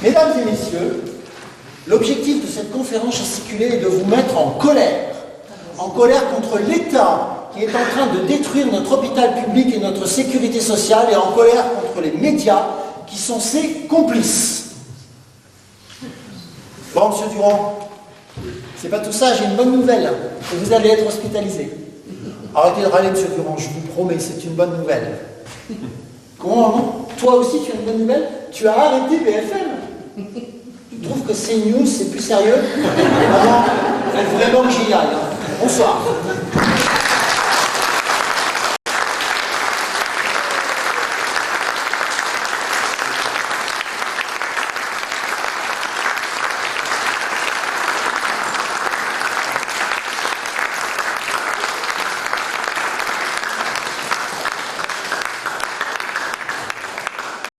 Mesdames et messieurs, l'objectif de cette conférence gesticulée est de vous mettre en colère contre l'État qui est en train de détruire notre hôpital public et notre sécurité sociale, et en colère contre les médias qui sont ses complices. Bon, monsieur Durand, c'est pas tout ça, j'ai une bonne nouvelle. Vous allez être hospitalisé. Arrêtez de râler, monsieur Durand, je vous promets, c'est une bonne nouvelle. Comment, non? Toi aussi, tu as une bonne nouvelle? Tu as arrêté BFM. Tu trouves que CNews, c'est plus sérieux? Ah non, il faut vraiment que j'y aille. Hein. Bonsoir.